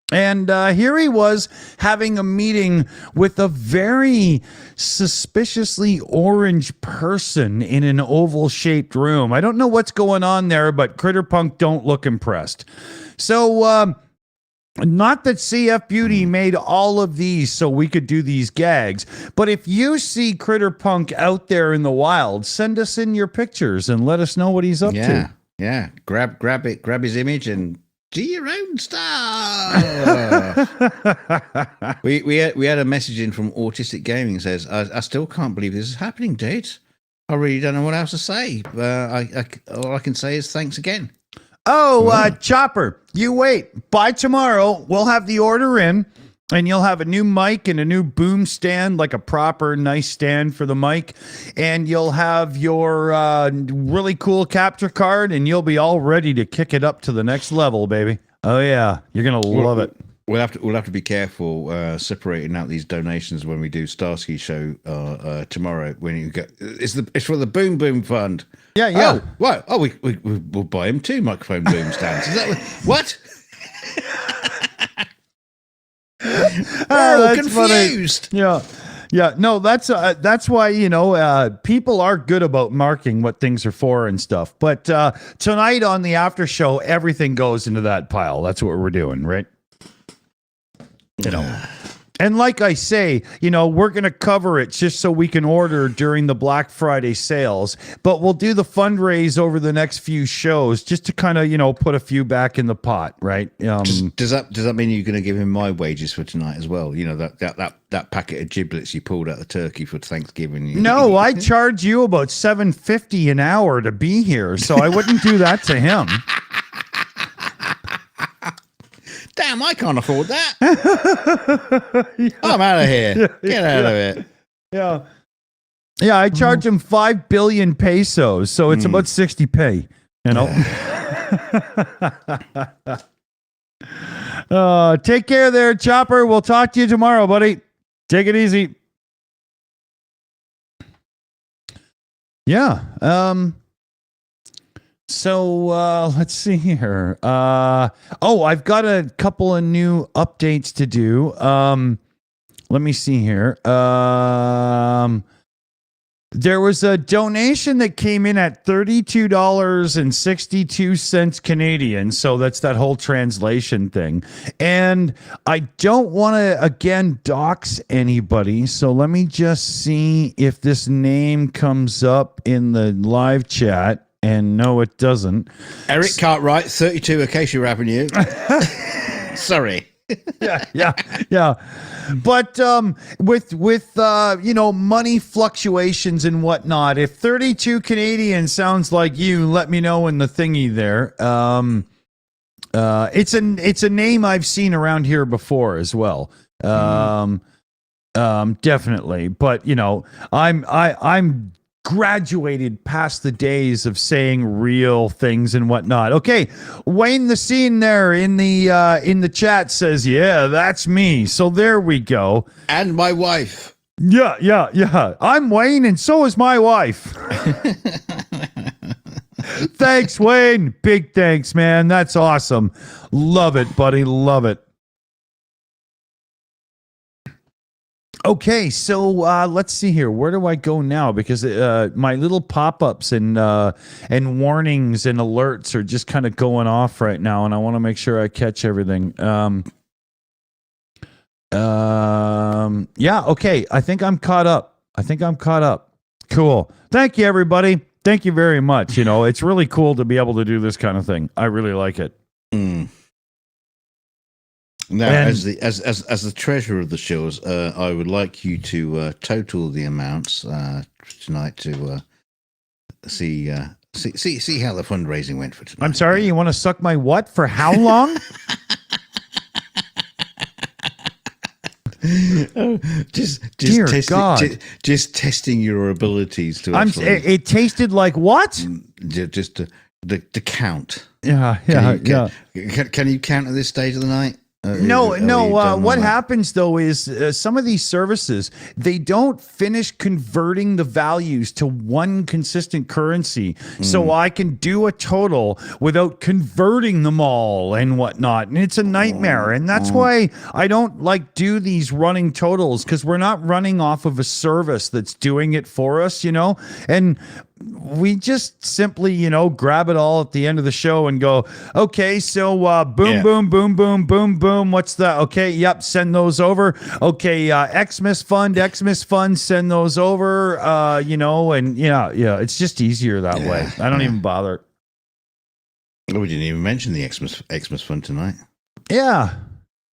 And here he was having a meeting with a very suspiciously orange person in an oval-shaped room. I don't know what's going on there, but Critter Punk don't look impressed. So, not that CF Beauty made all of these so we could do these gags, but if you see Critter Punk out there in the wild, send us in your pictures and let us know what he's up to. Yeah. Grab his image and do your own stuff. we had a message in from Autistic Gaming says, I still can't believe this is happening, dude. I really don't know what else to say. All I can say is thanks again. Chopper, you wait. By tomorrow, we'll have the order in, and you'll have a new mic and a new boom stand, like a proper nice stand for the mic, and you'll have your really cool capture card, and you'll be all ready to kick it up to the next level, baby. Oh yeah, you're gonna love it. We'll have to be careful separating out these donations when we do Starsky show tomorrow. When you get it's for the Boom Boom Fund. Yeah. Oh, what? Oh, we'll buy him 2 microphone boom stands. Is that what? That's confused. Funny. Yeah. No, that's why people are good about marking what things are for and stuff. But tonight on the after show, everything goes into that pile. That's what we're doing, right? And like I say, we're going to cover it just so we can order during the Black Friday sales, but we'll do the fundraise over the next few shows just to kind of, put a few back in the pot, right? Does that mean you're going to give him my wages for tonight as well? That packet of giblets you pulled out the turkey for Thanksgiving. No, I charge you about $7.50 an hour to be here, so I wouldn't do that to him. Damn, I can't afford that. I'm out of here. Get out of it. Yeah. Yeah, I charge him 5 billion pesos, so it's about 60p, Take care there, Chopper. We'll talk to you tomorrow, buddy. Take it easy. Yeah. So let's see here. I've got a couple of new updates to do. Let me see here. There was a donation that came in at $32.62 Canadian. So that's that whole translation thing. And I don't want to, again, dox anybody. So let me just see if this name comes up in the live chat. And no, it doesn't. Eric Cartwright, 32 Acacia Avenue. Sorry. Yeah. But with money fluctuations and whatnot, if 32 Canadian sounds like you, let me know in the thingy there. It's a name I've seen around here before as well. Definitely. But I'm graduated past the days of saying real things and whatnot. Okay, Wayne the Scene there in the chat says, yeah, that's me. So there we go. And my wife. Yeah. I'm Wayne, and so is my wife. Thanks, Wayne. Big thanks, man. That's awesome. Love it, buddy. Love it. Okay, so let's see here. Where do I go now? Because my little pop-ups and warnings and alerts are just kind of going off right now, and I want to make sure I catch everything. Yeah, okay. I think I'm caught up. Cool. Thank you, everybody. Thank you very much. It's really cool to be able to do this kind of thing. I really like it. Mm. Now, as the treasurer of the Shills, I would like you to total the amounts tonight to see how the fundraising went for tonight. I'm sorry, you want to suck my what for how long? just Dear testing, God. just testing your abilities to. It tasted like what? Just to count. Yeah. Can you count at this stage of the night? No. What happens though is some of these services, they don't finish converting the values to one consistent currency. So I can do a total without converting them all and whatnot. And it's a nightmare. And that's why I don't do these running totals, because we're not running off of a service that's doing it for us, and we just simply, grab it all at the end of the show and go, okay, so boom, boom. What's that? Okay, yep, send those over. Okay, Xmas Fund, send those over. And it's just easier that way. I don't even bother. Oh, we didn't even mention the Xmas Fund tonight. Yeah.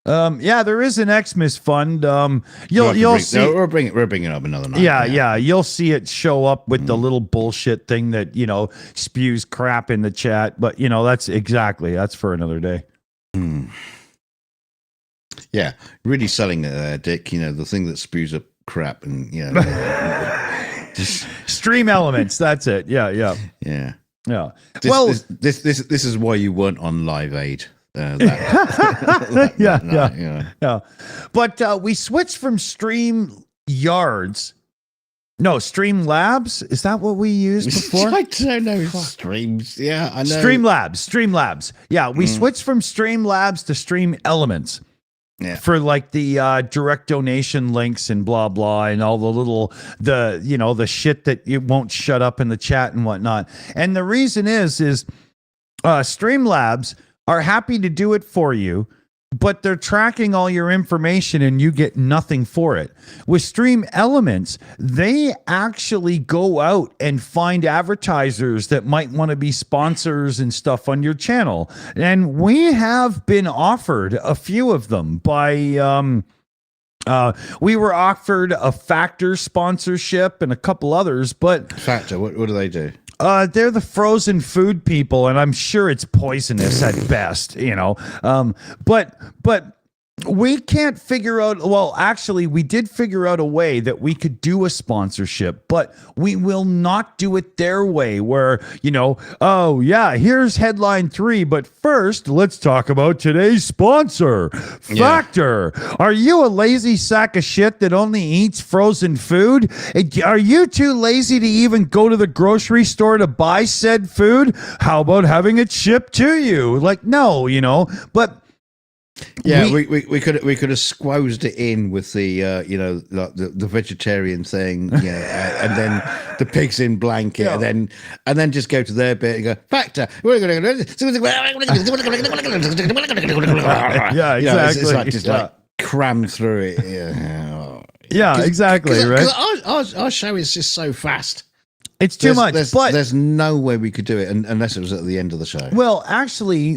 There is an Xmas Fund. You'll see. No, we're bringing it up another night. Yeah. You'll see it show up with the little bullshit thing that spews crap in the chat. But that's for another day. Yeah, really selling Dick. The thing that spews up crap and just Stream Elements. That's it. Yeah. This is why you weren't on Live Aid. Yeah. But we switched from Stream Yards. No, Stream Labs. Is that what we used before? I don't know. Streams. Yeah, I know. Streamlabs. Yeah, we switched from Streamlabs to Stream Elements. Yeah. For the direct donation links and blah blah and all the shit that it won't shut up in the chat and whatnot. And the reason is Streamlabs are happy to do it for you, but they're tracking all your information and you get nothing for it. With Stream Elements, they actually go out and find advertisers that might want to be sponsors and stuff on your channel. And we have been offered a few of them by we were offered a Factor sponsorship and a couple others, but Factor, what do they do? They're the frozen food people, and I'm sure it's poisonous at best, but we can't figure out. Well, actually, we did figure out a way that we could do a sponsorship, but we will not do it their way where, oh, yeah, here's headline 3. But first, let's talk about today's sponsor, Factor. Are you a lazy sack of shit that only eats frozen food? Are you too lazy to even go to the grocery store to buy said food? How about having it shipped to you? No, but... Yeah, we could have squozed it in with the the vegetarian thing, and then the pigs in blanket, and then just go to their bit and go Factor. Yeah, exactly. It's just cram through it. Yeah, exactly. Right. Our show is just so fast. It's too much, but there's no way we could do it unless it was at the end of the show. Well, actually,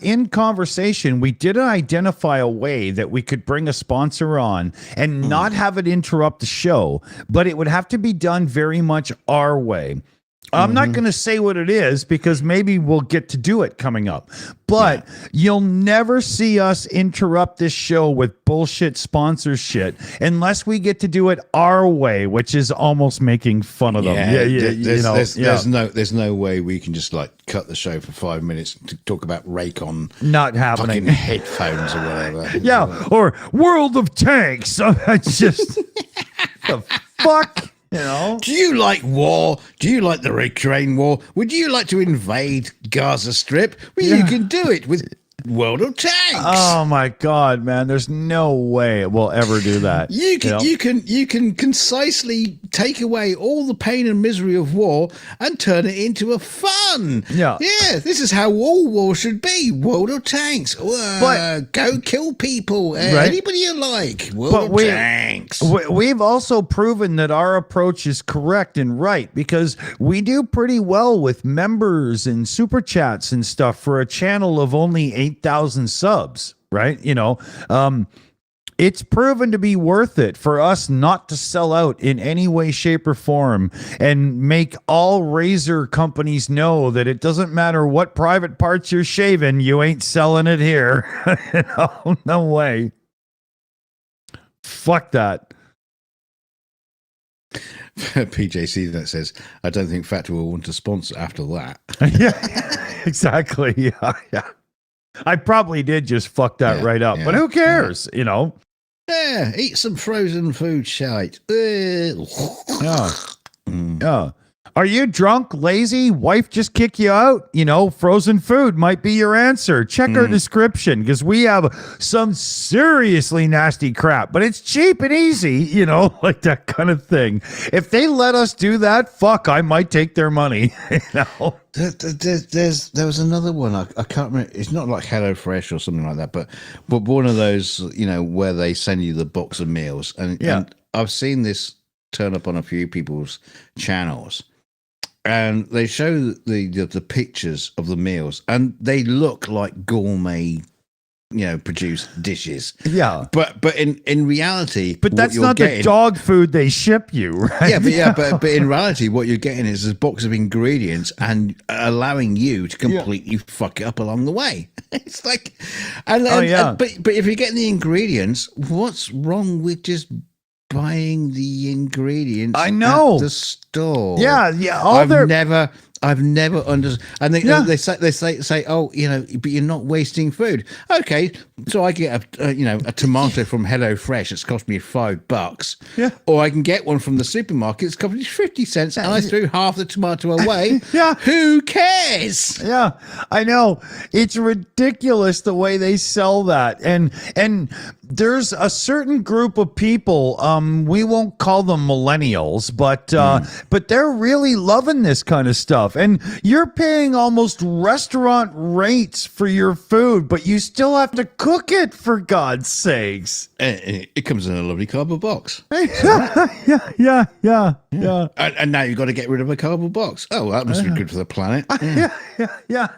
in conversation, we did identify a way that we could bring a sponsor on and not have it interrupt the show, but it would have to be done very much our way. I'm not going to say what it is because maybe we'll get to do it coming up. But you'll never see us interrupt this show with bullshit sponsor shit unless we get to do it our way, which is almost making fun of them. There's no way we can just cut the show for 5 minutes to talk about Raycon not happening fucking headphones or whatever. Yeah, or World of Tanks. It's just the fuck. Do you like war? Do you like the Ukraine war? Would you like to invade Gaza Strip? Well, you can do it with World of Tanks. Oh my God, man! There's no way we'll ever do that. You can concisely take away all the pain and misery of war and turn it into a fun. Yeah. This is how all war should be. World of Tanks. But- Go kill people. Right. Anybody you like. World of Tanks. We've also proven that our approach is correct and right because we do pretty well with members and super chats and stuff for a channel of only 8,000 subs, right? It's proven to be worth it for us not to sell out in any way, shape, or form and make all razor companies know that it doesn't matter what private parts you're shaving, you ain't selling it here. No way. Fuck that. PJC that says, I don't think Factor will want to sponsor after that. Yeah, exactly. Yeah. I probably did just fuck that right up, but who cares, Yeah, eat some frozen food shite. Yeah. Yeah. Are you drunk, lazy? Wife just kick you out? Frozen food might be your answer. Check our description because we have some seriously nasty crap, but it's cheap and easy, like that kind of thing. If they let us do that, fuck, I might take their money. There was another one. I can't remember. It's not like HelloFresh or something like that, but one of those, where they send you the box of meals. And I've seen this turn up on a few people's channels. And they show the pictures of the meals, and they look like gourmet, produced dishes. Yeah, but in reality, but that's not the dog food they ship you, right? But in reality, what you're getting is a box of ingredients and allowing you to completely fuck it up along the way. It's like, but if you're getting the ingredients, what's wrong with just buying the ingredients? I know at the store. Yeah. I've never understood. And they say, oh, but you're not wasting food. Okay, so I get a tomato from HelloFresh. It's cost me $5. Yeah. Or I can get one from the supermarket. It's cost me 50 cents, and I threw half the tomato away. Yeah. Who cares? Yeah, I know. It's ridiculous the way they sell that. And there's a certain group of people, we won't call them millennials, but they're really loving this kind of stuff. And you're paying almost restaurant rates for your food, but you still have to cook it, for God's sakes. It comes in a lovely cardboard box. Yeah. And now you've got to get rid of a cardboard box. Oh, that must be good for the planet. Yeah.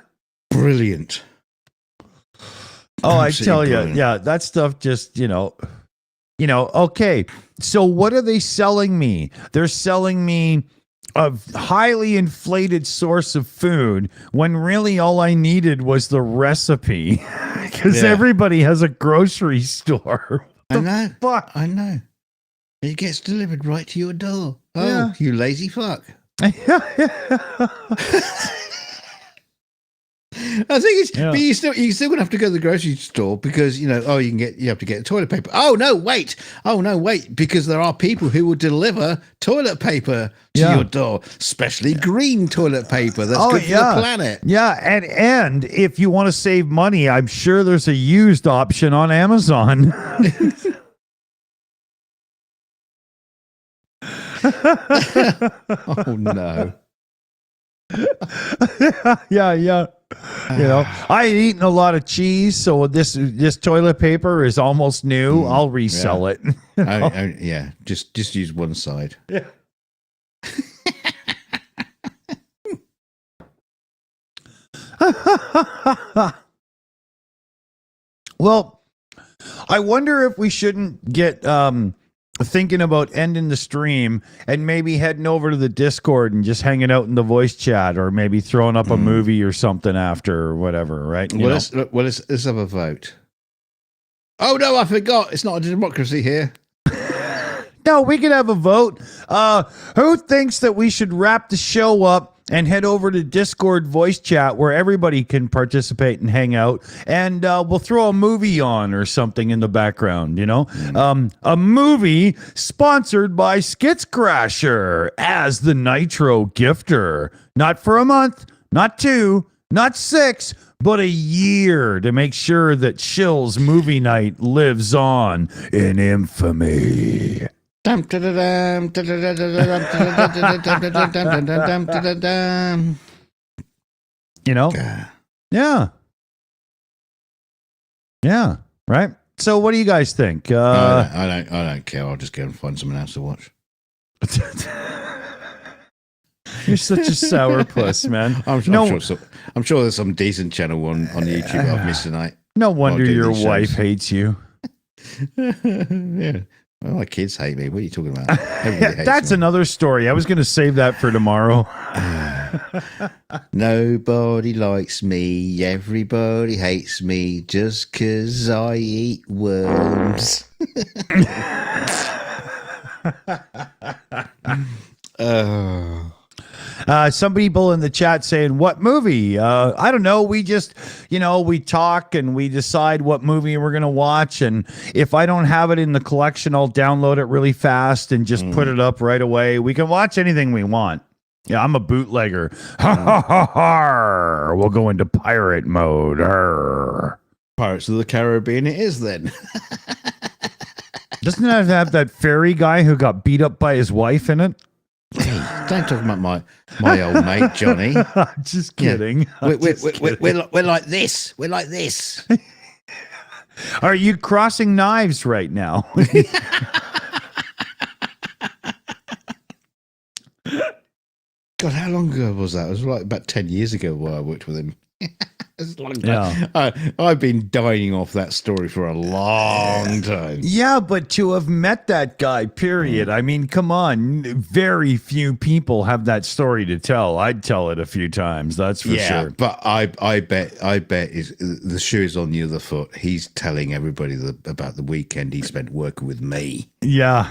Brilliant. Oh, I tell you, that stuff just, okay. So what are they selling me? They're selling me a highly inflated source of food when really all I needed was the recipe because everybody has a grocery store. I know. Fuck. I know. It gets delivered right to your door. Oh, you lazy fuck. I think it's, but you're still gonna have to go to the grocery store because you have to get toilet paper. Oh no, wait, because there are people who will deliver toilet paper to your door, especially green toilet paper. That's good for the planet. Yeah, and if you want to save money, I'm sure there's a used option on Amazon. Oh no. Yeah. I had eaten a lot of cheese, so this toilet paper is almost new. I'll resell it. Just use one side. Yeah. Well, I wonder if we shouldn't get thinking about ending the stream and maybe heading over to the Discord and just hanging out in the voice chat, or maybe throwing up a movie or something after, or whatever, right? Let's have a vote. Oh no, I forgot. It's not a democracy here. No, we could have a vote. Who thinks that we should wrap the show up and head over to Discord voice chat where everybody can participate and hang out, and we'll throw a movie on or something in the background, a movie sponsored by Skits Crasher as the Nitro Gifter. Not for a month, not two, Not 6, but a year to make sure that Shills movie night lives on in infamy. Dum, da-da-dum, da-da-da-da-dum, You know? Yeah. Yeah. Right. So what do you guys think? I don't care. I'll just go and find someone else to watch. You're such a sourpuss, man. I'm sure there's some decent channel on YouTube I've missed tonight. No wonder your wife hates you. Yeah. Well, my kids hate me. What are you talking about? Everybody That's hates me. another story. I was going to save that for tomorrow. Nobody likes me. Everybody hates me just 'cause I eat worms. Some people in the chat saying, what movie? I don't know. We just, we talk and we decide what movie we're going to watch. And if I don't have it in the collection, I'll download it really fast and just put it up right away. We can watch anything we want. Yeah, I'm a bootlegger. Ha ha ha ha. We'll go into pirate mode. Arr. Pirates of the Caribbean it is then. Doesn't that have that fairy guy who got beat up by his wife in it? Hey, don't talk about my old mate Johnny. Just kidding. Yeah. We're like this. We're like this. Are you crossing knives right now? God, how long ago was that? It was like about 10 years ago where I worked with him. It's a long time. Yeah. I've been dying off that story for a long time. Yeah, but to have met that guy, period. I mean, come on. Very few people have that story to tell. I'd tell it a few times, that's for sure. But I bet is the shoe is on the other foot. He's telling everybody about the weekend he spent working with me. Yeah.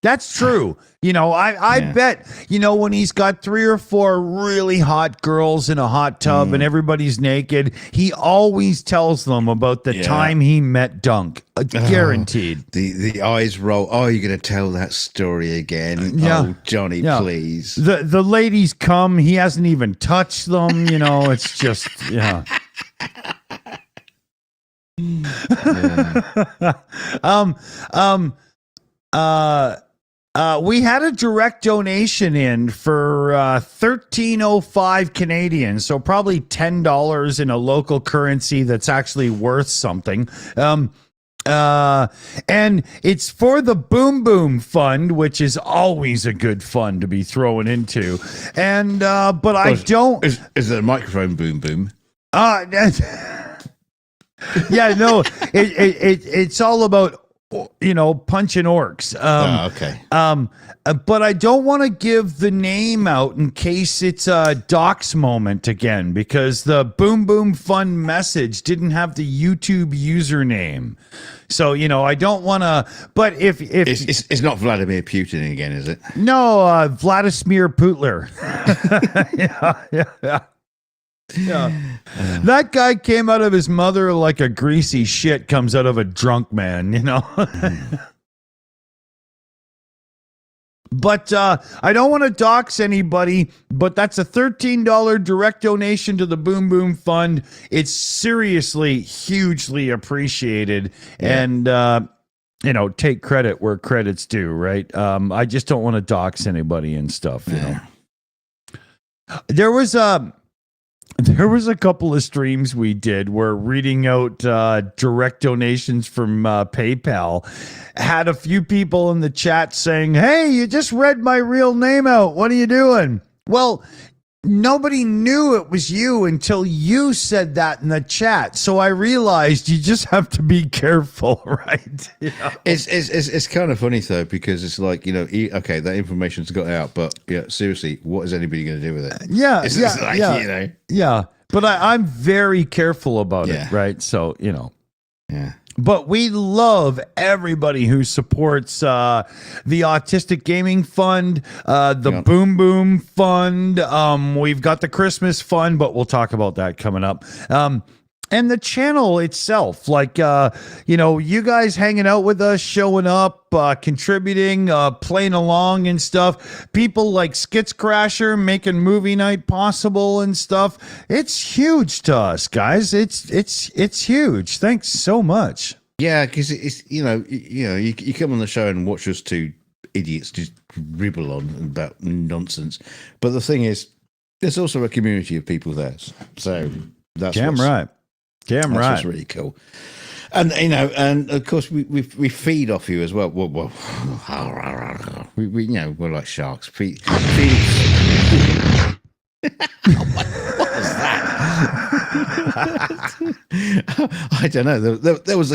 That's true. I bet, when he's got 3 or 4 really hot girls in a hot tub and everybody's naked, he always tells them about the time he met Dunk. Guaranteed. The eyes roll. Oh, you're going to tell that story again? Yeah. Oh, Johnny, please. The ladies come. He hasn't even touched them. It's just, yeah. We had a direct donation in for 13.05 Canadian, so probably $10 in a local currency that's actually worth something. And it's for the Boom Boom Fund, which is always a good fund to be throwing into. And but I don't. Is it a microphone boom boom? Yeah, no. It's all about punching orcs. Okay. But I don't want to give the name out in case it's a dox moment again, because the Boom Boom Fund message didn't have the YouTube username. So, I don't want to, but if it's not Vladimir Putin again, is it? No, Vladimir Putler. Yeah. That guy came out of his mother like a greasy shit comes out of a drunk man, But I don't want to dox anybody, but that's a $13 direct donation to the Boom Boom Fund. It's seriously hugely appreciated. Yeah. And take credit where credit's due, right? I just don't want to dox anybody and stuff, There was a couple of streams we did where reading out direct donations from PayPal had a few people in the chat saying, "Hey, you just read my real name out. What are you doing?" Well, nobody knew it was you until you said that in the chat. So I realized you just have to be careful, right? It's kind of funny though, because it's like, okay, that information's got out, but seriously, what is anybody going to do with it? Yeah. But I'm very careful about it, right? So, Yeah. But we love everybody who supports the Autistic Gaming Fund, the Boom Boom Fund. We've got the Christmas Fund, but we'll talk about that coming up. and the channel itself, like you guys hanging out with us, showing up, contributing, playing along and stuff, people like Skits Crasher making movie night possible and stuff. It's huge to us, guys. It's huge. Thanks so much. Yeah, because it's you come on the show and watch us two idiots just ribble on about nonsense, but the thing is, there's also a community of people there, so that's Right. Damn right. That's really cool. And and of course we feed off you as well. Well, we we're like sharks. Feed. What was that? I don't know. There was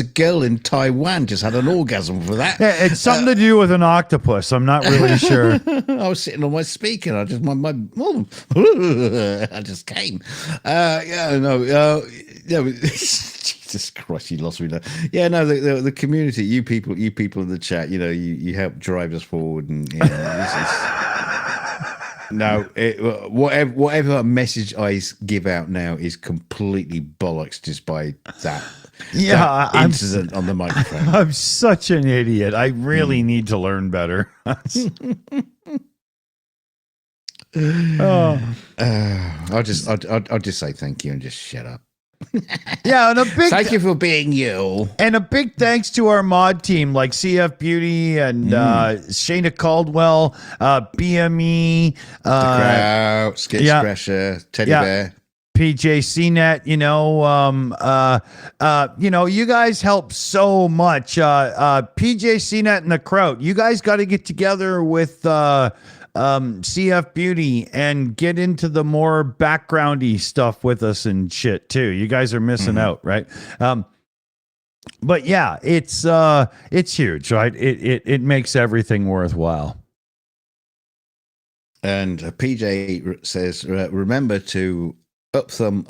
a girl in Taiwan just had an orgasm for that. Yeah, it's something to do with an octopus. I'm not really sure. I was sitting on my speaker. And I just I just came. Jesus Christ, you lost me there. Yeah, no, the community, you people in the chat, you help drive us forward, and whatever message I give out now is completely bollocks just by that incident on the microphone. I'm such an idiot. I really need to learn better. I'll just say thank you and just shut up. Yeah, and thank you for being you. And a big thanks to our mod team like CF Beauty and Shayna Caldwell, BME, the Crowd, Skits Crasher, Teddy Bear, PJ CNET. You guys help so much. PJ CNET and the Crowd. You guys got to get together with CF Beauty and get into the more backgroundy stuff with us and shit too. You guys are missing out, right? But yeah, it's huge, right? It makes everything worthwhile. And PJ says, remember to up thumb.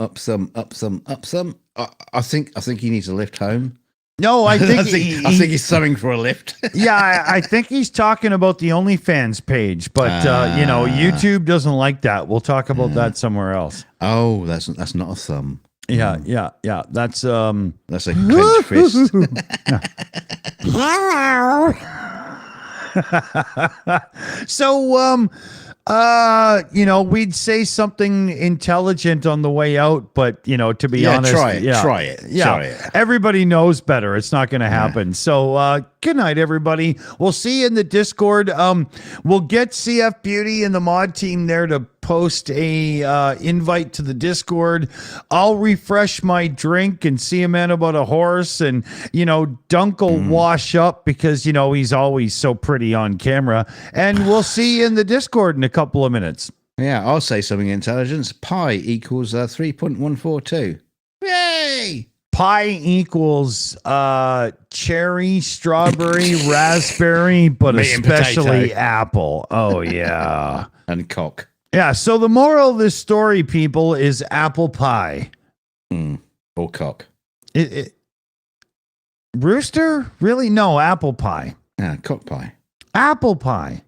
I think he needs a lift home. No, I think I think he's summing for a lift. Yeah, I think he's talking about the OnlyFans page, but YouTube doesn't like that. We'll talk about that somewhere else. Oh, that's not a thumb. Yeah. That's a clenched fist. Hello. So we'd say something intelligent on the way out, but to be honest, try it. Everybody knows better. It's not going to happen. So good night, everybody. We'll see you in the Discord. We'll get CF Beauty and the mod team there to post a invite to the Discord. I'll refresh my drink and see a man about a horse, and Dunk will wash up because he's always so pretty on camera, and we'll see you in the Discord in a couple of minutes. Yeah, I'll say something intelligence. Pi equals 3.142. Yay! Pi equals cherry, strawberry, raspberry, but especially apple. Oh yeah. And cock. Yeah, so the moral of this story, people, is apple pie. Or cock. Rooster? Really? No, apple pie. Yeah, cock pie. Apple pie.